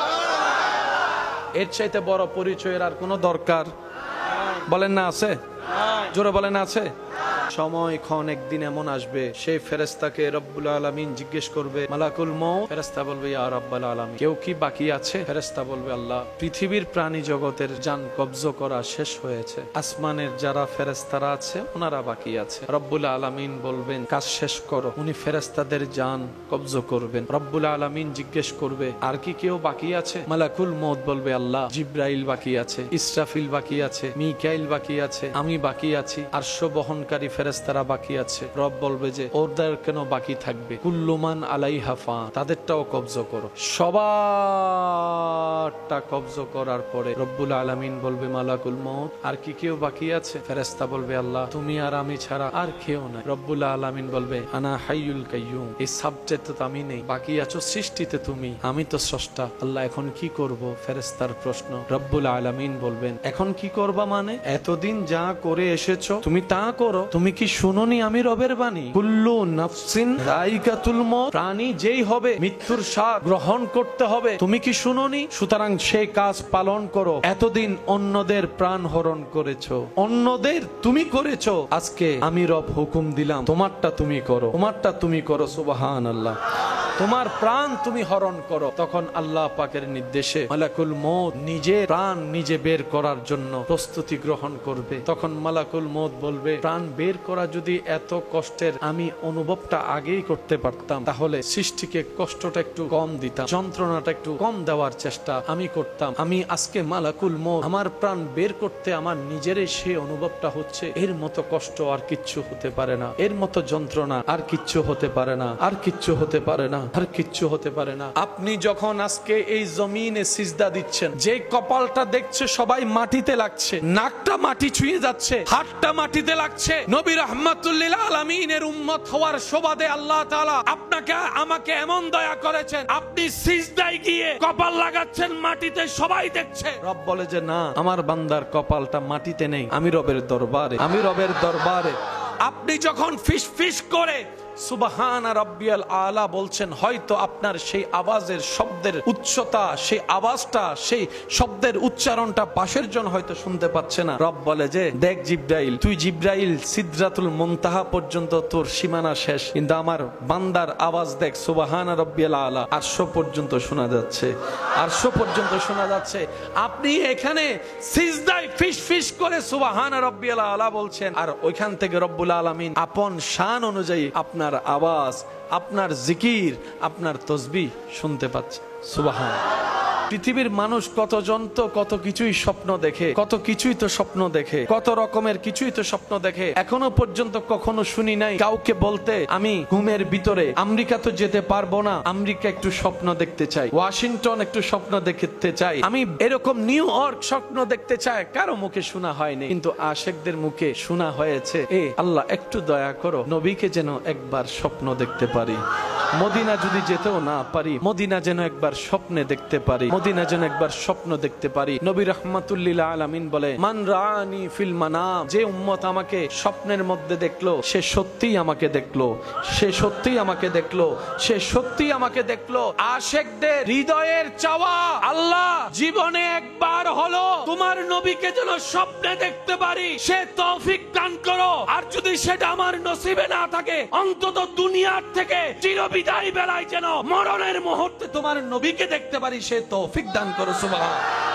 Speaker 1: এর চাইতে বড় পরিচয়ের আর কোনো দরকার বলেন না আছে? জোরে বলেন আছে? সময় ক্ষণ একদিন এমন আসবে, সেই ফেরেশতাকে রব্বুল আলামিন জিজ্ঞেস করবে, মালাকুল মউত। ফেরেশতা বলবে, ইয়া রাব্বাল আলামিন, কেউ কি বাকি আছে? ফেরেশতা বলবে, আল্লাহ, পৃথিবীর প্রাণী জগতের জান কবজ করা শেষ হয়েছে, আসমানের যারা ফেরেশতারা আছে ওনারা বাকি আছে। রব্বুল আলামিন বলবেন, কাজ শেষ করো। উনি ফেরেশতাদের জান কবজ করবেন। রব্বুল আলামিন জিজ্ঞেস করবে, আর কি কেউ বাকি আছে? মালাকুল মউত বলবে, আল্লাহ, জিব্রাইল বাকি আছে, ইসরাফিল বাকি আছে, মিকাইল বাকি আছে, আমি বাকি আছি, আরশ বহনকারী ফেরেশতারা বাকি আছে। রব বলবে যে ওদের কেন বাকি থাকবে? কুল্লুমান আলাইহা ফান, তাদেরটাও কবজ করো। সবারটা কবজ করার পরে রব্বুল আলামিন বলবে, মালাকুল মউত, আর কি কেউ বাকি আছে? ফেরেশতা বলবে, আল্লাহ, তুমি আর আমি ছাড়া আর কেউ নাই। রব্বুল আলামিন বলবে, আনা হাইয়ুল কাইয়ুম, এই সাবজেক্টে তো আমি নেই, বাকি আছো সৃষ্টিতে তুমি, আমি তো স্রষ্টা। আল্লাহ, এখন কি করব? ফেরেশতার প্রশ্ন। রব্বুল আলামিন বলবেন, এখন কি করবা মানে? এতদিন যা করে এসেছো তুমি তা করো, তুমি তুমি কি শুনোনি আমি রবের বাণী? কুল্লু নাফসিন যায়িকাতুল মউত, প্রাণী যেই হবে মৃত্যুর স্বাদ গ্রহণ করতে হবে। তুমি কি শুনোনি? সুতরাং সেই কাজ পালন করো। এতদিন অন্যদের প্রাণ হরণ করেছো, অন্যদের তুমি করেছো, আজকে আমি রব হুকুম দিলাম তোমারটা তুমি করো, তোমারটা তুমি করো। সুবহানাল্লাহ। তোমার প্রাণ তুমি হরণ করো। তখন আল্লাহ পাকের নির্দেশে মালাকুল মউত নিজে প্রাণ নিজে বের করার জন্য প্রস্তুতি গ্রহণ করবে। তখন মালাকুল মউত বলবে, প্রাণ বের করা যদি এত কষ্টের আমি অনুভবটা আগেই করতে পারতাম, তাহলে সৃষ্টিকে কষ্টটা একটু কম দিতাম, যন্ত্রণাটা একটু কম দেওয়ার চেষ্টা আমি করতাম। আমি আজকে মালাকুল মউত আমার প্রাণ বের করতে আমার নিজেরই সে অনুভবটা হচ্ছে, এর মতো কষ্ট আর কিচ্ছু হতে পারে না, এর মতো যন্ত্রণা আর কিচ্ছু হতে পারে না, আর কিচ্ছু হতে পারে না, আর কিচ্ছু হতে পারে না। আপনি যখন আজকে এই জমিনে সিজদা দিচ্ছেন, যে কপালটা দেখছে সবাই মাটিতে লাগছে, নাকটা মাটি ছুঁয়ে যাচ্ছে, হাতটা মাটিতে লাগছে, নবী রাহমাতুল লিল আলামিনের উম্মত হওয়ার সুবাদে আল্লাহ তাআলা আপনাকে আমাকে এমন দয়া করেছেন, আপনি সিজদায় গিয়ে কপাল লাগাচ্ছেন মাটিতে, সবাই দেখছে। রব বলে যে না, আমার বান্দার কপালটা মাটিতে নেই, আমি রবের দরবারে, আমি রবের দরবারে। আপনি যখন ফিস ফিস করে সুবহানা রাব্বিয়াল আলা বলছেন, হয়তো আপনার সেই আওয়াজের শব্দের উচ্চতা, সেই আওয়াজটা, সেই শব্দের উচ্চারণটা পাশের জন হয়তো শুনতে পাচ্ছে না। রব বলে যে দেখ জিব্রাইল, তুই জিব্রাইল সিদরাতুল মুনতাহা পর্যন্ত তোর সীমানা শেষ, কিন্তু আমার বান্দার আওয়াজ দেখ সুবহানা রাব্বিয়াল আলা, আরশ পর্যন্ত শোনা যাচ্ছে, আরশ পর্যন্ত শোনা যাচ্ছে। আপনি এখানে সিজদায় ফিস ফিস করে সুবহানা রাব্বিয়াল আলা বলছেন, আর ওইখান থেকে রব্বুল আলামিন আপন শান অনুযায়ী আপনার আওয়াজ, আপনার জিকির, আপনার তসবিহ শুনতে পাচ্ছে। সুবহানাল্লাহ। পৃথিবীর মানুষ কতজন তো কত কিছুই স্বপ্ন দেখে, কত কিছুই তো স্বপ্ন দেখে, কত রকমের কিছুই তো স্বপ্ন দেখে। এখনো পর্যন্ত কখনো শুনি নাই কাউকে বলতে, আমি ঘুমের ভিতরে আমেরিকা তো যেতে পারবো না, আমেরিকা একটু স্বপ্ন দেখতে চাই, ওয়াশিংটন একটু স্বপ্ন দেখতে চাই, আমি এরকম নিউ ইয়র্ক স্বপ্ন দেখতে চাই। কারো মুখে শোনা হয়নি, কিন্তু আশেকদের মুখে শোনা হয়েছে, এ আল্লাহ একটু দয়া করো, নবীকে যেন একবার স্বপ্ন দেখতে পারি, মদিনা যদি যেতেও না পারি, মদিনা যেন একবার স্বপ্নে দেখতে পারি, মদিনা যেন একবার স্বপ্ন দেখতে পারি। নবী রাহমাতুল লিল আলামিন বলে, মান রাআনি ফিল মানাম, যে উম্মত আমাকে স্বপ্নের মধ্যে দেখলো, সে সত্যিই আমাকে দেখলো, সে সত্যিই আমাকে দেখলো, সে সত্যিই আমাকে দেখলো। আশেকদের হৃদয়ের চাওয়া, আল্লাহ জীবনে একবার হলো তোমার নবীকে যেন স্বপ্নে দেখতে পারি, সে তৌফিক দান করো। আর যদি সেটা আমার নসিবে না থাকে, অন্তত দুনিয়ার থেকে চিরবিদায় বেলায় যেন মরণের মুহূর্তে তোমার নবীকে দেখতে পারি, সে তৌফিক দান করো। সুবহানাল্লাহ।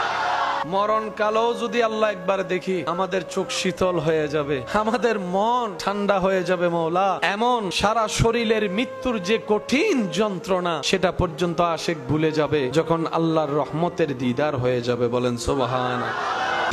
Speaker 1: মরণ কালেও যদি আল্লাহ একবার দেখি, আমাদের চোখ শীতল হয়ে যাবে, আমাদের মন ঠান্ডা হয়ে যাবে। মওলা এমন সারা শরীরের মৃত্যুর যে কঠিন যন্ত্রণা, সেটা পর্যন্ত আশেক ভুলে যাবে যখন আল্লাহর রহমতের দিদার হয়ে যাবে। বলেন সুবহানাল্লাহ।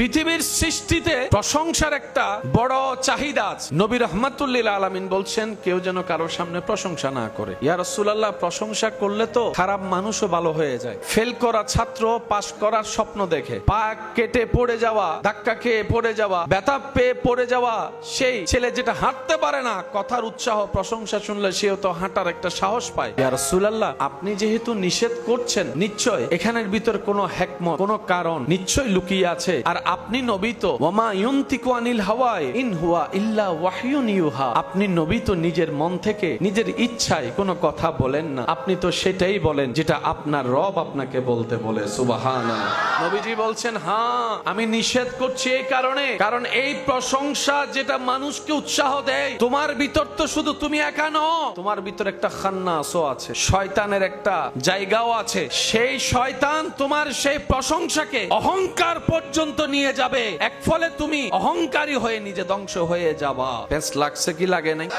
Speaker 1: পৃথিবীর সৃষ্টিতে প্রশংসার একটা বড় চাহিদা আছে। নবী রাহমাতুল লিল আলামিন বলছেন, কেউ যেন কারোর সামনে প্রশংসা না করে। ইয়া রাসূলুল্লাহ, প্রশংসা করলে তো খারাপ মানুষও ভালো হয়ে যায়। ফেল করা ছাত্র পাশ করার স্বপ্ন দেখে, পা কেটে পড়ে যাওয়া, ধাক্কা খেয়ে পড়ে যাওয়া, ব্যথা পেয়ে পড়ে যাওয়া, সেই ছেলে যেটা হাঁটতে পারে না, কথার উৎসাহ প্রশংসা শুনলে সেও তো হাঁটার একটা সাহস পায়। ইয়া রাসূলুল্লাহ, আপনি যেহেতু নিষেধ করছেন, নিশ্চয় এখানের ভিতর কোনো হিকমত, কোনো কারণ নিশ্চয় লুকিয়ে আছে। আর আপনি নবী তো ওয়ামা ইউনতিকু আনিল হাওয়া ইন হুয়া ইল্লা ওয়াহয়ুন ইউহা, আপনি নবী তো নিজের মন থেকে নিজের ইচ্ছায় কোনো কথা বলেন না, আপনি তো সেটাই বলেন যেটা আপনার রব আপনাকে বলতে বলে। সুবহানাল্লাহ। নবীজি বলছেন, হ্যাঁ আমি নিষেধ করছি এই কারণে, কারণ এই প্রশংসা যেটা মানুষকে উৎসাহ দেয়, তোমার ভিতর তো শুধু তুমি একা নও, তোমার ভিতর একটা খান্নাসও আছে, শয়তানের একটা জায়গাও আছে। সেই শয়তান তোমার সেই প্রশংসাকে অহংকার পর্যন্ত নিয়ে যাবে, এক ফলে তুমি অহংকারী হয়ে নিজে ধ্বংস হয়ে যাবা। বেশ লাগছে কি লাগে নাই?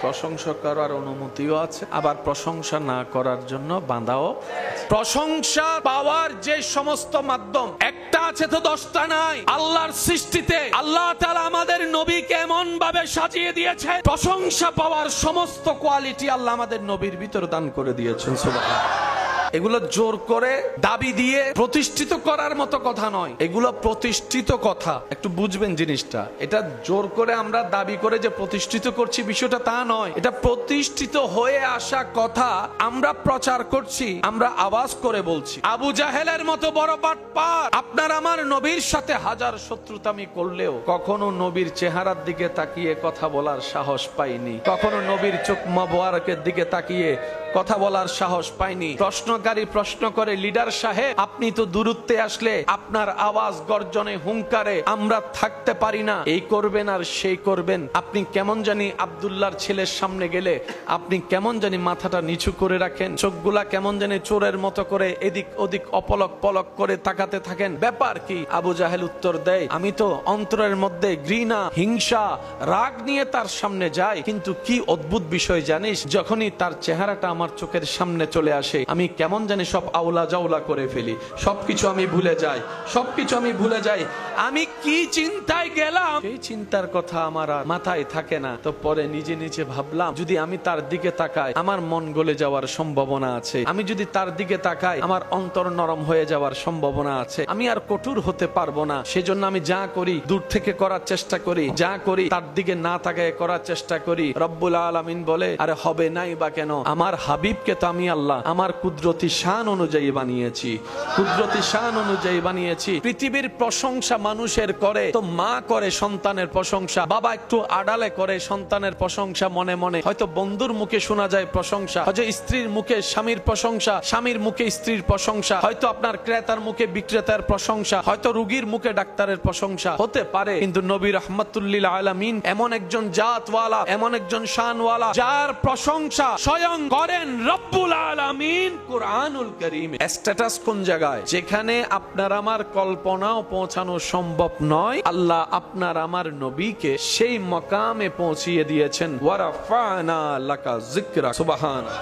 Speaker 1: প্রশংসা করার অনুমতিও আছে, আবার প্রশংসা না করার জন্য বাঁধাও। প্রশংসা পাওয়ার যে সমস্ত মাধ্যম, একটা আছে তো 10টা নাই। আল্লাহর সৃষ্টিতে আল্লাহ তাআলা আমাদের নবীকে এমন ভাবে সাজিয়ে দিয়েছে, প্রশংসা পাওয়ার সমস্ত কোয়ালিটি আল্লাহ আমাদের নবীর ভিতর দান করে দিয়েছেন। সুবহানাল্লাহ। এগুলো জোর করে দাবি দিয়ে প্রতিষ্ঠিত করার মতো কথা নয়, এগুলো প্রতিষ্ঠিত কথা। একটু বুঝবেন জিনিসটা, এটা জোর করে আমরা দাবি করে যে প্রতিষ্ঠিত করছি বিষয়টা তা নয়, এটা প্রতিষ্ঠিত হয়ে আসা কথা আমরা প্রচার করছি, আমরা আওয়াজ করে বলছি। আবু জাহেলের মতো বড় বাটপার আপনার আমার নবীর সাথে হাজার শত্রুতামি করলেও কখনো নবীর চেহারার দিকে তাকিয়ে কথা বলার সাহস পাইনি, কখনো নবীর চোখ মোবারকের দিকে তাকিয়ে কথা বলার সাহস পাইনি। প্রশ্নকারী প্রশ্ন করে, লিডার সাহেব আপনি তো দূরত্বে আসলে আপনার আওয়াজ গর্জনে হুঙ্কারে আমরা থাকতে পারি না, এই করবেন আর সেই করবেন, আপনি কেমন জানি আব্দুল্লাহর ছেলের সামনে গেলে আপনি কেমন জানি মাথাটা নিচু করে রাখেন, চোখগুলা কেমন জানি চোরের মতো করে এদিক ওদিক অপলক পলক করে তাকাতে থাকেন, ব্যাপার কি? আবু জাহেল উত্তর দেয়, আমি তো অন্তরের মধ্যে ঘৃণা হিংসা রাগ নিয়ে তার সামনে যাই, কিন্তু কি অদ্ভুত বিষয় জানিস, যখনই তার চেহারাটা আমার চোখের সামনে চলে আসে আমি কেমন জানি সব আউলা জাউলা করে ফেলি, সবকিছু আমি ভুলে যাই, সবকিছু আমি ভুলে যাই, আমি কি চিন্তায় গেলাম সেই চিন্তার কথা আমার আর মাথায় থাকে না। তো পরে নিজে নিজে ভাবলাম, যদি আমি তার দিকে তাকাই আমার মন গলে যাওয়ার সম্ভাবনা আছে, আমি যদি তার দিকে তাকাই আমার অন্তর নরম হয়ে যাওয়ার সম্ভাবনা আছে, আমি আর কঠোর হতে পারবো না, সেজন্য আমি যা করি দূর থেকে করার চেষ্টা করি, যা করি তার দিকে না তাকায় করার চেষ্টা করি। রব্বুল আলামিন বলে, আরে হবে নাই বা কেন, আমার হাবিবকে তো আমি আল্লাহ আমার কুদরতি শান অনুযায়ী বানিয়েছি, কুদরতি শান অনুযায়ী বানিয়েছি। পৃথিবীর প্রশংসা মানুষের করে তো মা করে সন্তানের প্রশংসা, বাবা একটু আড়ালে করে সন্তানের প্রশংসা মনে মনে, হয়তো বন্ধুর মুখে শোনা যায় প্রশংসা, হয়তো স্ত্রীর মুখে স্বামীর প্রশংসা, স্বামীর মুখে স্ত্রীর প্রশংসা, হয়তো আপনার ক্রেতার মুখে বিক্রেতার প্রশংসা, হয়তো রোগীর মুখে ডাক্তারের প্রশংসা হতে পারে, কিন্তু নবী রাহমাতুল লিল আলামিন এমন একজন জাতওয়ালা, এমন একজন শানওয়ালা যার প্রশংসা স্বয়ং করেন রব্বুল আলামিন কুরআনুল কারীমে। স্ট্যাটাস কোন জায়গায়? যেখানে আপনার আমার কল্পনাও পৌঁছানো সম্ভব নয়, আল্লাহ আপনার আমার নবীকে সেই মকামে পৌঁছিয়ে দিয়েছেন। ওয়ারাফানা লাকা যিকরা, সুবহানাল্লাহ।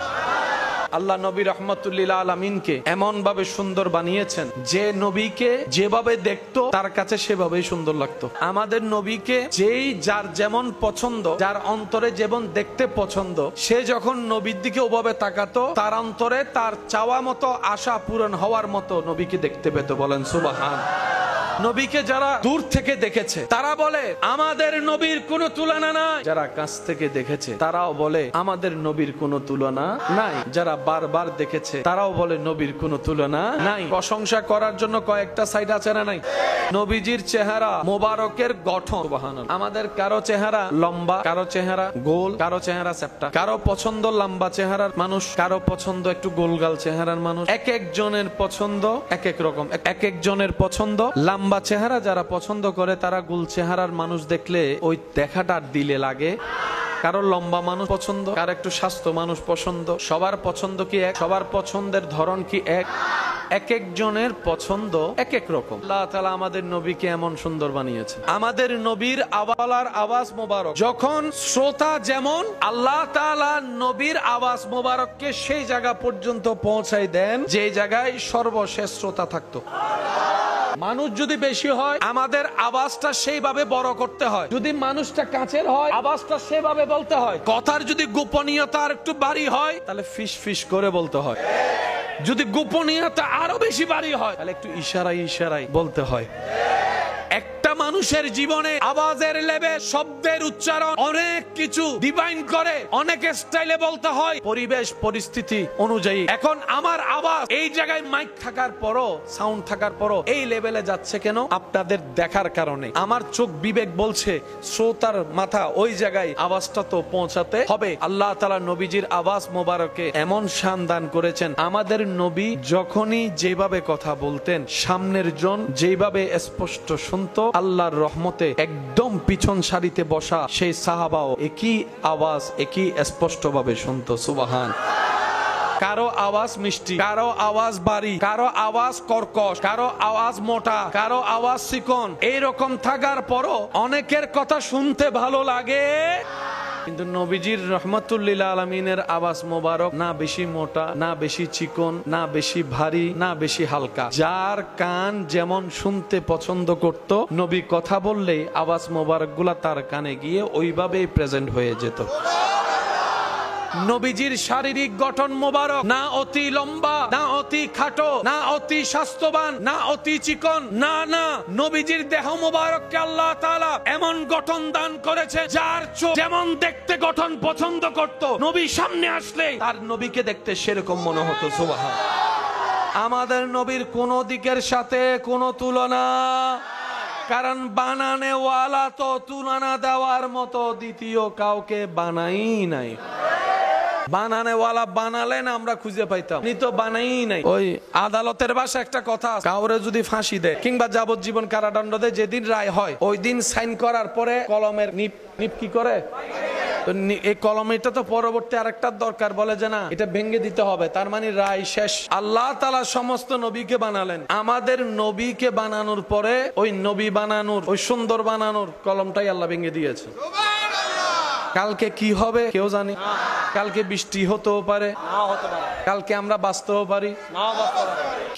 Speaker 1: আল্লাহ নবী রাহমাতুল লিল আলামিনকে এমন ভাবে সুন্দর বানিয়েছেন যে নবীকে যেভাবে দেখতো তার কাছে সেভাবেই সুন্দর লাগতো। আমাদের নবীকে যেই যার যেমন পছন্দ, যার অন্তরে যেমন দেখতে পছন্দ, সে যখন নবীর দিকে ওভাবে তাকাতো তার অন্তরে তার চাওয়া মতো আশা পূরণ হওয়ার মতো নবীকে দেখতে পেত। বলেন সুবহানাল্লাহ। নবীকে যারা দূর থেকে দেখেছে তারা বলে আমাদের নবীর কোনো তুলনা নাই, যারা কাছ থেকে দেখেছে তারাও বলে আমাদের নবীর কোনো তুলনা নাই, যারা বারবার দেখেছে তারাও বলে নবীর কোনো তুলনা নাই। প্রশংসা করার জন্য কয়েকটা সাইড আছে না নাই? নবীজির চেহারা মোবারকের গঠন, সুবহানাল্লাহ। আমাদের কারো চেহারা লম্বা, কারো চেহারা গোল, কারো চেহারা চ্যাপ্টা, কারো পছন্দ লম্বা চেহারার মানুষ, কারো পছন্দ একটু গোলগাল চেহারার মানুষ, এক একজনের পছন্দ এক এক রকম, এক একজনের পছন্দ লম্বা চেহারা যারা পছন্দ করে তারা গোল চেহারার মানুষ দেখলে ওই দেখাটা দিলে লাগে, কারো লম্বা মানুষ পছন্দ, কারো একটু স্বাস্থ্য মানুষ পছন্দ, সবার পছন্দ কি এক? সবার পছন্দের ধরন কি এক? এক একজনের পছন্দ এক এক রকম। আল্লাহ তাআলা আমাদের নবীকে এমন সুন্দর বানিয়েছেন। আমাদের নবীর আওয়ালার আওয়াজ মোবারক যখন শ্রোতা যেমন, আল্লাহ তাআলা নবীর আওয়াজ মোবারককে সেই জায়গা পর্যন্ত পৌঁছায় দেন যে জায়গায় সর্বশেষ শ্রোতা থাকতো। মানুষ যদি বেশি হয় আমাদের আওয়াজটা সেইভাবে বড় করতে হয়, যদি মানুষটা কাছের হয় আওয়াজটা সেভাবে বলতে হয়, কথার যদি গোপনীয়তা আর একটু বাড়ি হয় তাহলে ফিস ফিস করে বলতে হয়, যদি গোপনীয়তা আরো বেশি বাড়ি হয় তাহলে একটু ইশারায় ইশারায় বলতে হয়। একটা মানুষের জীবনে আওয়াজের লেভেল, শব্দের উচ্চারণ অনেক কিছু ডিফাইন করে, অনেক স্টাইলে বলতে হয় পরিবেশ পরিস্থিতি অনুযায়ী। এখন আমার আওয়াজ এই জায়গায় মাইক থাকার পরও, সাউন্ড থাকার পরও এই লেভেলে যাচ্ছে কেন? আপনাদের দেখার কারণে। আমার চোখ বিবেক বলছে শ্রোতার মাথা ওই জায়গায় আওয়াজটা তো পৌঁছাতে হবে। আল্লাহ তাআলা নবীজির আওয়াজ মোবারকে এমন শান দান করেছেন, আমাদের নবী যখনই যেভাবে কথা বলতেন সামনের জন যেভাবে স্পষ্ট শুনতো, আল্লাহর রহমতে একদম পিছন সারিতে বসা সেই সাহাবাও একই আওয়াজ একই স্পষ্ট ভাবে শুনতো। সুবহান। কারো আওয়াজ মিষ্টি, কারো আওয়াজ বাড়ি, কারো আওয়াজ কর্কশ, কারো আওয়াজ মোটা, কারো আওয়াজ চিকন, এইরকম থাকার পরও অনেকের কথা শুনতে ভালো লাগে, কিন্তু নবীজির রাহমাতুল লিল আলামিনের আওয়াজ মোবারক না বেশি মোটা, না বেশি চিকন, না বেশি ভারী, না বেশি হালকা। যার কান যেমন শুনতে পছন্দ করত, নবী কথা বললেই আওয়াজ মোবারক গুলা তার কানে গিয়ে ওইভাবেই প্রেজেন্ট হয়ে যেত। নবীজির শারীরিক গঠন মোবারক, না অতি লম্বা, না অতি খাটো, না অতি স্বাস্থ্যবান, না অতি চিকন, না না, নবীজির দেহ মোবারককে আল্লাহ তাআলা এমন গঠন দান করেছে, যার চোখ যেমন দেখতে গঠন পছন্দ করত, নবী সামনে আসলে তার নবীকে দেখতে সেরকম মনে হতো। সুবহানাল্লাহ। আমাদের নবীর কোন দিকের সাথে কোনো তুলনা, কারণ বানানেওয়ালা তো তুলনা দেওয়ার মতো দ্বিতীয় কাউকে বানাই নাই। বানানেওয়ালা বানালেন আমরা খুঁজে পাইতাম, উনি তো বানাই নাই। ওই আদালতের ভাষা একটা কথা, কাউরে যদি ফাঁসি দেয় কিংবা যাবজ্জীবন কারাদণ্ড দেয়, যেদিন রায় হয় ওই দিন সাইন করার পরে কলমের নিপ কি করে, এই কলমটা তো পরবর্তী আরেকটা দরকার, বলে যে না এটা ভেঙে দিতে হবে, তার মানে রায় শেষ। আল্লাহ তাআলা সমস্ত নবীকে বানালেন, আমাদের নবীকে বানানোর পরে ওই নবী বানানোর, ওই সুন্দর বানানোর কলমটাই আল্লাহ ভেঙে দিয়েছে। কালকে কি হবে কেউ জানি, কালকে বৃষ্টি হতেও পারে, কালকে আমরা বাঁচতেও পারি,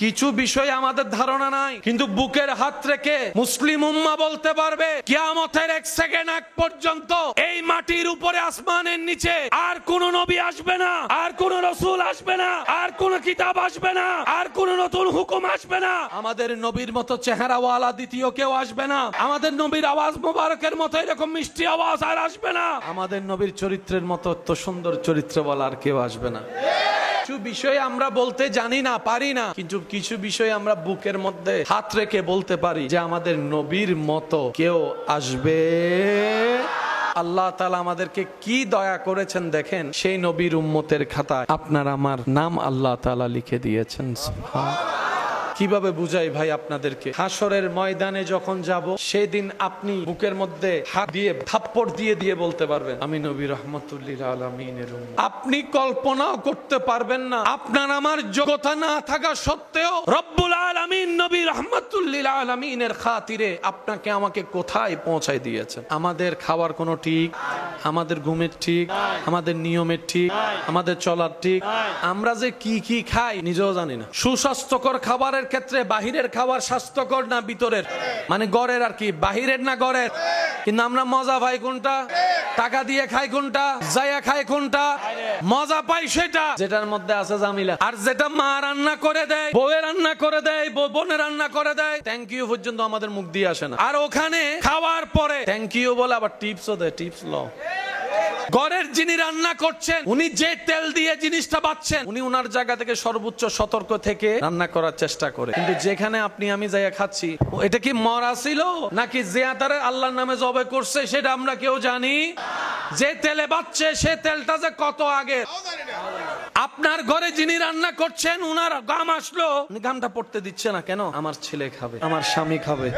Speaker 1: কিছু বিষয় আমাদের ধারণা নাই, কিন্তু বুকের হাত রেখে মুসলিম উম্মাহ বলতে পারবে কিয়ামতের এক সেকেন্ড আগ পর্যন্ত এই মাটির উপরে আসমানের নিচে আর কোন নবী আসবে না, আর কোন রাসূল আসবে না, আর কোন কিতাব আসবে না, আর কোন নতুন হুকুম আসবে না, আমাদের নবীর মতো চেহারাওয়ালা দ্বিতীয় কেউ আসবে না, আমাদের নবীর আওয়াজ মোবারকের মতো এরকম মিষ্টি আওয়াজ আর আসবে না, আমাদের নবীর চরিত্রের মতো এত সুন্দর চরিত্র বলা আর কেউ আসবে না। কিছু বিষয় আমরা বলতে জানি না, পারি না, কিন্তু কিছু বিষয় আমরা বুকের মধ্যে হাত রেখে বলতে পারি যে আমাদের নবীর মতো কেউ আসবে। আল্লাহ তাআলা আমাদেরকে কি দয়া করেছেন দেখেন, সেই নবীর উম্মতের খাতায় আপনার আমার নাম আল্লাহ তাআলা লিখে দিয়েছেন। সুবহানাল্লাহ। কিভাবে বুঝাই ভাই আপনাদেরকে, হাসরের ময়দানে যখন যাব সেদিন আপনি বুকের মধ্যে হাত দিয়ে থাপ্পড় দিয়ে দিয়ে বলতে পারবেন আমি নবী রাহমাতুল লিল আলামিনের উম্মত। আপনি কল্পনাও করতে পারবেন না, আপনার আমার যোগ্যতা না থাকা সত্ত্বেও রব্বুল আলামিন নবী রাহমাতুল লিল আলামিনের খাতিরে আপনাকে আমাকে কোথায় পৌঁছায় দিয়েছেন। আমাদের খাওয়ার কোনো ঠিক, আমাদের ঘুমের ঠিক, আমাদের নিয়মের ঠিক, আমাদের চলার ঠিক, আমরা যে কি কি খাই নিজেও জানি না। সুস্বাস্থ্যকর খাবারের ক্ষেত্রে বাহিরের খাবার স্বাস্থ্যকর না ভিতরের, মানে গড়ের আর কি, বাহিরের না গড়ের, কিন্তু আমরা মজা পাই কোনটা, টাকা দিয়ে খাই কোনটা, যায়া খাই কোনটা, মজা পাই সেটা যেটার মধ্যে আছে জামিলা, আর যেটা মা রান্না করে দেয়, বউয়ে রান্না করে দেয়, বোনে রান্না করে দেয়, থ্যাংক ইউ পর্যন্ত আমাদের মুখ দিয়ে আসে না, আর ওখানে খাওয়ার পরে থ্যাংক ইউ বলে আবার টিপসও দেয়, টিপস ল। ঘরের যিনি রান্না করছেন উনি যে তেল দিয়ে জিনিসটা বাচ্ছেন, উনি উনার জায়গা থেকে সর্বোচ্চ সতর্ক থেকে রান্না করার চেষ্টা করে, কিন্তু যেখানে আপনি আমি যাইয়া খাচ্ছি এটা কি মরা ছিল নাকি জিয়াতারে আল্লাহর নামে জবে করছে সেটা আমরা কেউ জানি। যে তেলে বাচ্ছে সে তেলটা যে কত আগে। আপনার ঘরে যিনি রান্না করছেন উনার গাম আসলো, উনি গামটা পড়তে দিচ্ছে না কেন, আমার ছেলে খাবে, আমার স্বামী খাবে,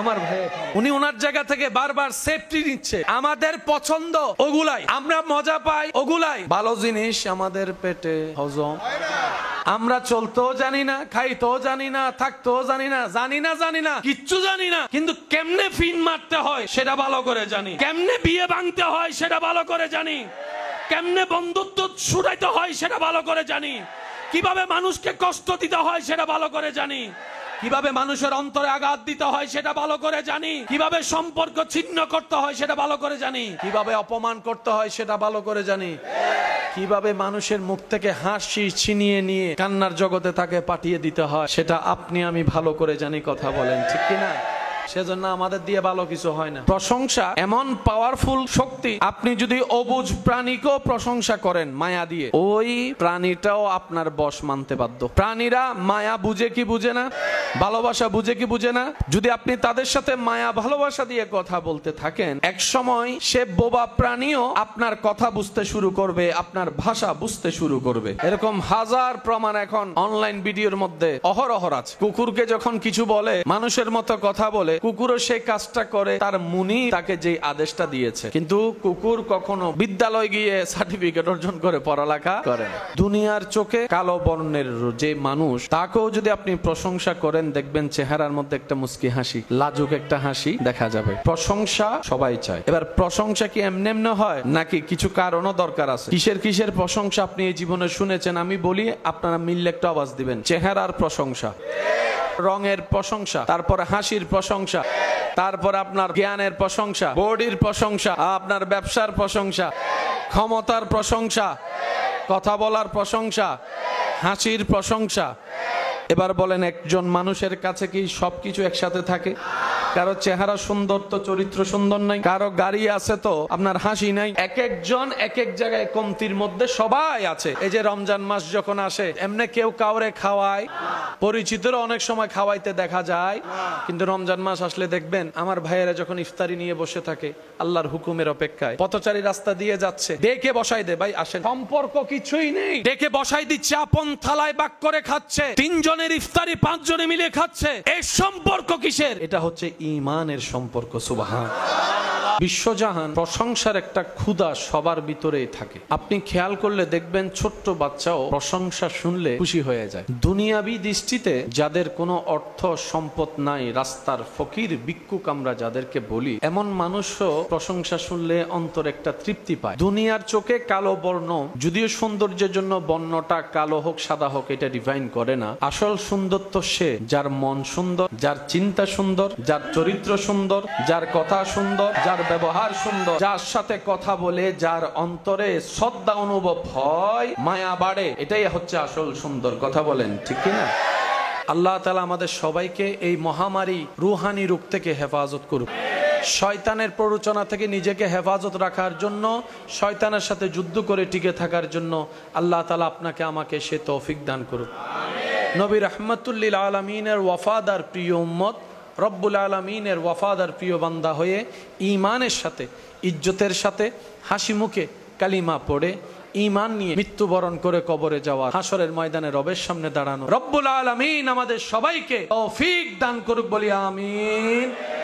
Speaker 1: আমার ভাই খাবে, উনি উনার জায়গা থেকে বারবার সেফটি নিচ্ছে। আমাদের পছন্দ ওগুলাই, আমরা মজা পাই ওগুলাই, ভালো জিনিস আমাদের পেটে হজম, আমরা চলতেও জানি না, খাইতেও জানি না, থাকতেও জানি না, জানি না কিচ্ছু জানি না, কিন্তু কেমনে ফিন মারতে হয় সেটা ভালো করে জানি, কেমনে বিয়ে ভাঙতে হয় সেটা ভালো করে জানি, কেমনে বন্ধুত্ব ছুটাইতে হয় সেটা ভালো করে জানি, কিভাবে মানুষকে কষ্ট দিতে হয় সেটা ভালো করে জানি, কিভাবে মানুষের অন্তরে আঘাত দিতে হয় সেটা ভালো করে জানি, কিভাবে সম্পর্ক ছিন্ন করতে হয় সেটা ভালো করে জানি, কিভাবে অপমান করতে হয় সেটা ভালো করে জানি, কিভাবে মানুষের মুখ থেকে হাসি ছিনিয়ে নিয়ে কান্নার জগতে তাকে পাঠিয়ে দিতে হয় সেটা আপনি আমি ভালো করে জানি। কথা বলেন ঠিক কিনা? সেজন্য আমাদের দিয়ে ভালো কিছু হয় না। প্রশংসা এমন পাওয়ারফুল শক্তি, আপনি যদি অবুঝ প্রাণীকেও প্রশংসা করেন মায়া দিয়ে, ওই প্রাণীটাও আপনার বশ মানতে বাধ্য। প্রাণীরা মায়া বুঝে কি বুঝে না, ভালোবাসা বুঝে কি বুঝে না, যদি আপনি তাদের সাথে মায়া ভালোবাসা দিয়ে কথা বলতে থাকেন, এক সময় সে বোবা প্রাণীও আপনার কথা বুঝতে শুরু করবে, আপনার ভাষা বুঝতে শুরু করবে। এরকম হাজার প্রমাণ এখন অনলাইন ভিডিওর মধ্যে অহরহ আছে। কুকুরকে যখন কিছু বলে মানুষের মতো কথা বলে, কুকুরও সেই কাজটা করে, তার মুনি তাকে যে আদেশটা দিয়েছে, কিন্তু কুকুর কখনো বিদ্যালয় গিয়ে সার্টিফিকেট অর্জন করে পড়ালেখা করে না। দুনিয়ার চোখে কালো বর্ণের যে মানুষ, তাকেও যদি আপনি প্রশংসা করেন, দেখবেন চেহারার মধ্যে একটা মুস্কি হাসি, লাজুক একটা হাসি দেখা যাবে। প্রশংসা সবাই চায়। এবার প্রশংসা কি এমনি এমনি হয় নাকি কিছু কারণও দরকার আছে? কিসের প্রশংসা আপনি এই জীবনে শুনেছেন? আমি বলি, আপনারা মিললে একটা আওয়াজ দিবেন। চেহারার প্রশংসা, রঙের প্রশংসা, তারপর হাসির প্রশংসা, তারপর আপনার জ্ঞানের প্রশংসা, বডির প্রশংসা, আপনার ব্যবসার প্রশংসা, ক্ষমতার প্রশংসা, কথা বলার প্রশংসা, হাসির প্রশংসা। এবার বলেন, একজন মানুষের কাছে কি সবকিছু একসাথে থাকে? কারো চেহারা সুন্দর তো চরিত্র সুন্দর নাই, কারো গাড়ি আছে তো আপনার হাসি নাই। এক একজন এক এক জায়গায় কমতির মধ্যে সবাই আছে। এই যে রমজান মাস যখন আসে, এমনি কেউ কাউরে খাওয়ায়, পরিচিতরা অনেক সময় খাওয়াইতে দেখা যায়, কিন্তু রমজান মাস আসলে দেখবেন আমার ভাইয়েরা যখন ইফতারি নিয়ে বসে থাকে আল্লাহর হুকুমের অপেক্ষায়, পথচারী রাস্তা দিয়ে যাচ্ছে, ডেকে বসাই দে, ভাই আসেন, সম্পর্ক কিছুই নেই, ডেকে বসাই দিচ্ছে, আপন থালায় বাক করে খাচ্ছে, তিনজনের ইফতারি পাঁচজনে মিলে খাচ্ছে। এই সম্পর্ক কিসের? এটা হচ্ছে ঈমানের সম্পর্ক। সুবহানাল্লাহ। বিশ্বজাহান প্রশংসার একটা ক্ষুধা সবার ভিতরেই থাকে। আপনি খেয়াল করলে দেখবেন ছোট্ট বাচ্চাও প্রশংসা শুনলে খুশি হয়ে যায়। দুনিয়াবি দৃষ্টিতে যাদের কোনো অর্থ সম্পদ নাই, রাস্তার ফকির ভিক্ষুক আমরা যাদেরকে বলি, এমন মানুষও প্রশংসা শুনলে অন্তর একটা তৃপ্তি পায়। দুনিয়ার চোখে কালো বর্ণ, যদিও সৌন্দর্যের জন্য বর্ণটা কালো হোক সাদা হোক এটা ডিফাইন করে না। আসল সুন্দর তো সে যার মন সুন্দর, যার চিন্তা সুন্দর, যার চরিত্র সুন্দর, যার কথা সুন্দর, যার ব্যবহার সুন্দর, যার সাথে কথা বলে যার অন্তরে শ্রদ্ধা অনুভব হয়, মায়া বাড়ে, এটাই হচ্ছে আসল সুন্দর। কথা বলেন ঠিক কিনা? আল্লাহ তাআলা আমাদের সবাইকে এই মহামারী রুহানি রোগ থেকে হেফাজত করুক। শয়তানের প্ররোচনা থেকে নিজেকে হেফাজত রাখার জন্য, শয়তানের সাথে যুদ্ধ করে টিকে থাকার জন্য আল্লাহ তাআলা আপনাকে আমাকে সে তৌফিক দান করুক। নবী রাহমাতুল লিল আলামিনের ওয়াফাদার প্রিয় উম্মত, রব্বুল আলামিনের ওয়াফাদার প্রিয় বান্দা হয়ে ঈমানের সাথে, ইজ্জতের সাথে, হাসি মুখে কালিমা পড়ে ঈমান নিয়ে মৃত্যুবরণ করে কবরে যাওয়া, হাসরের ময়দানে রবের সামনে দাঁড়ানো রব্বুল আলামিন আমাদের সবাইকে তৌফিক দান করুক, বলি আমিন।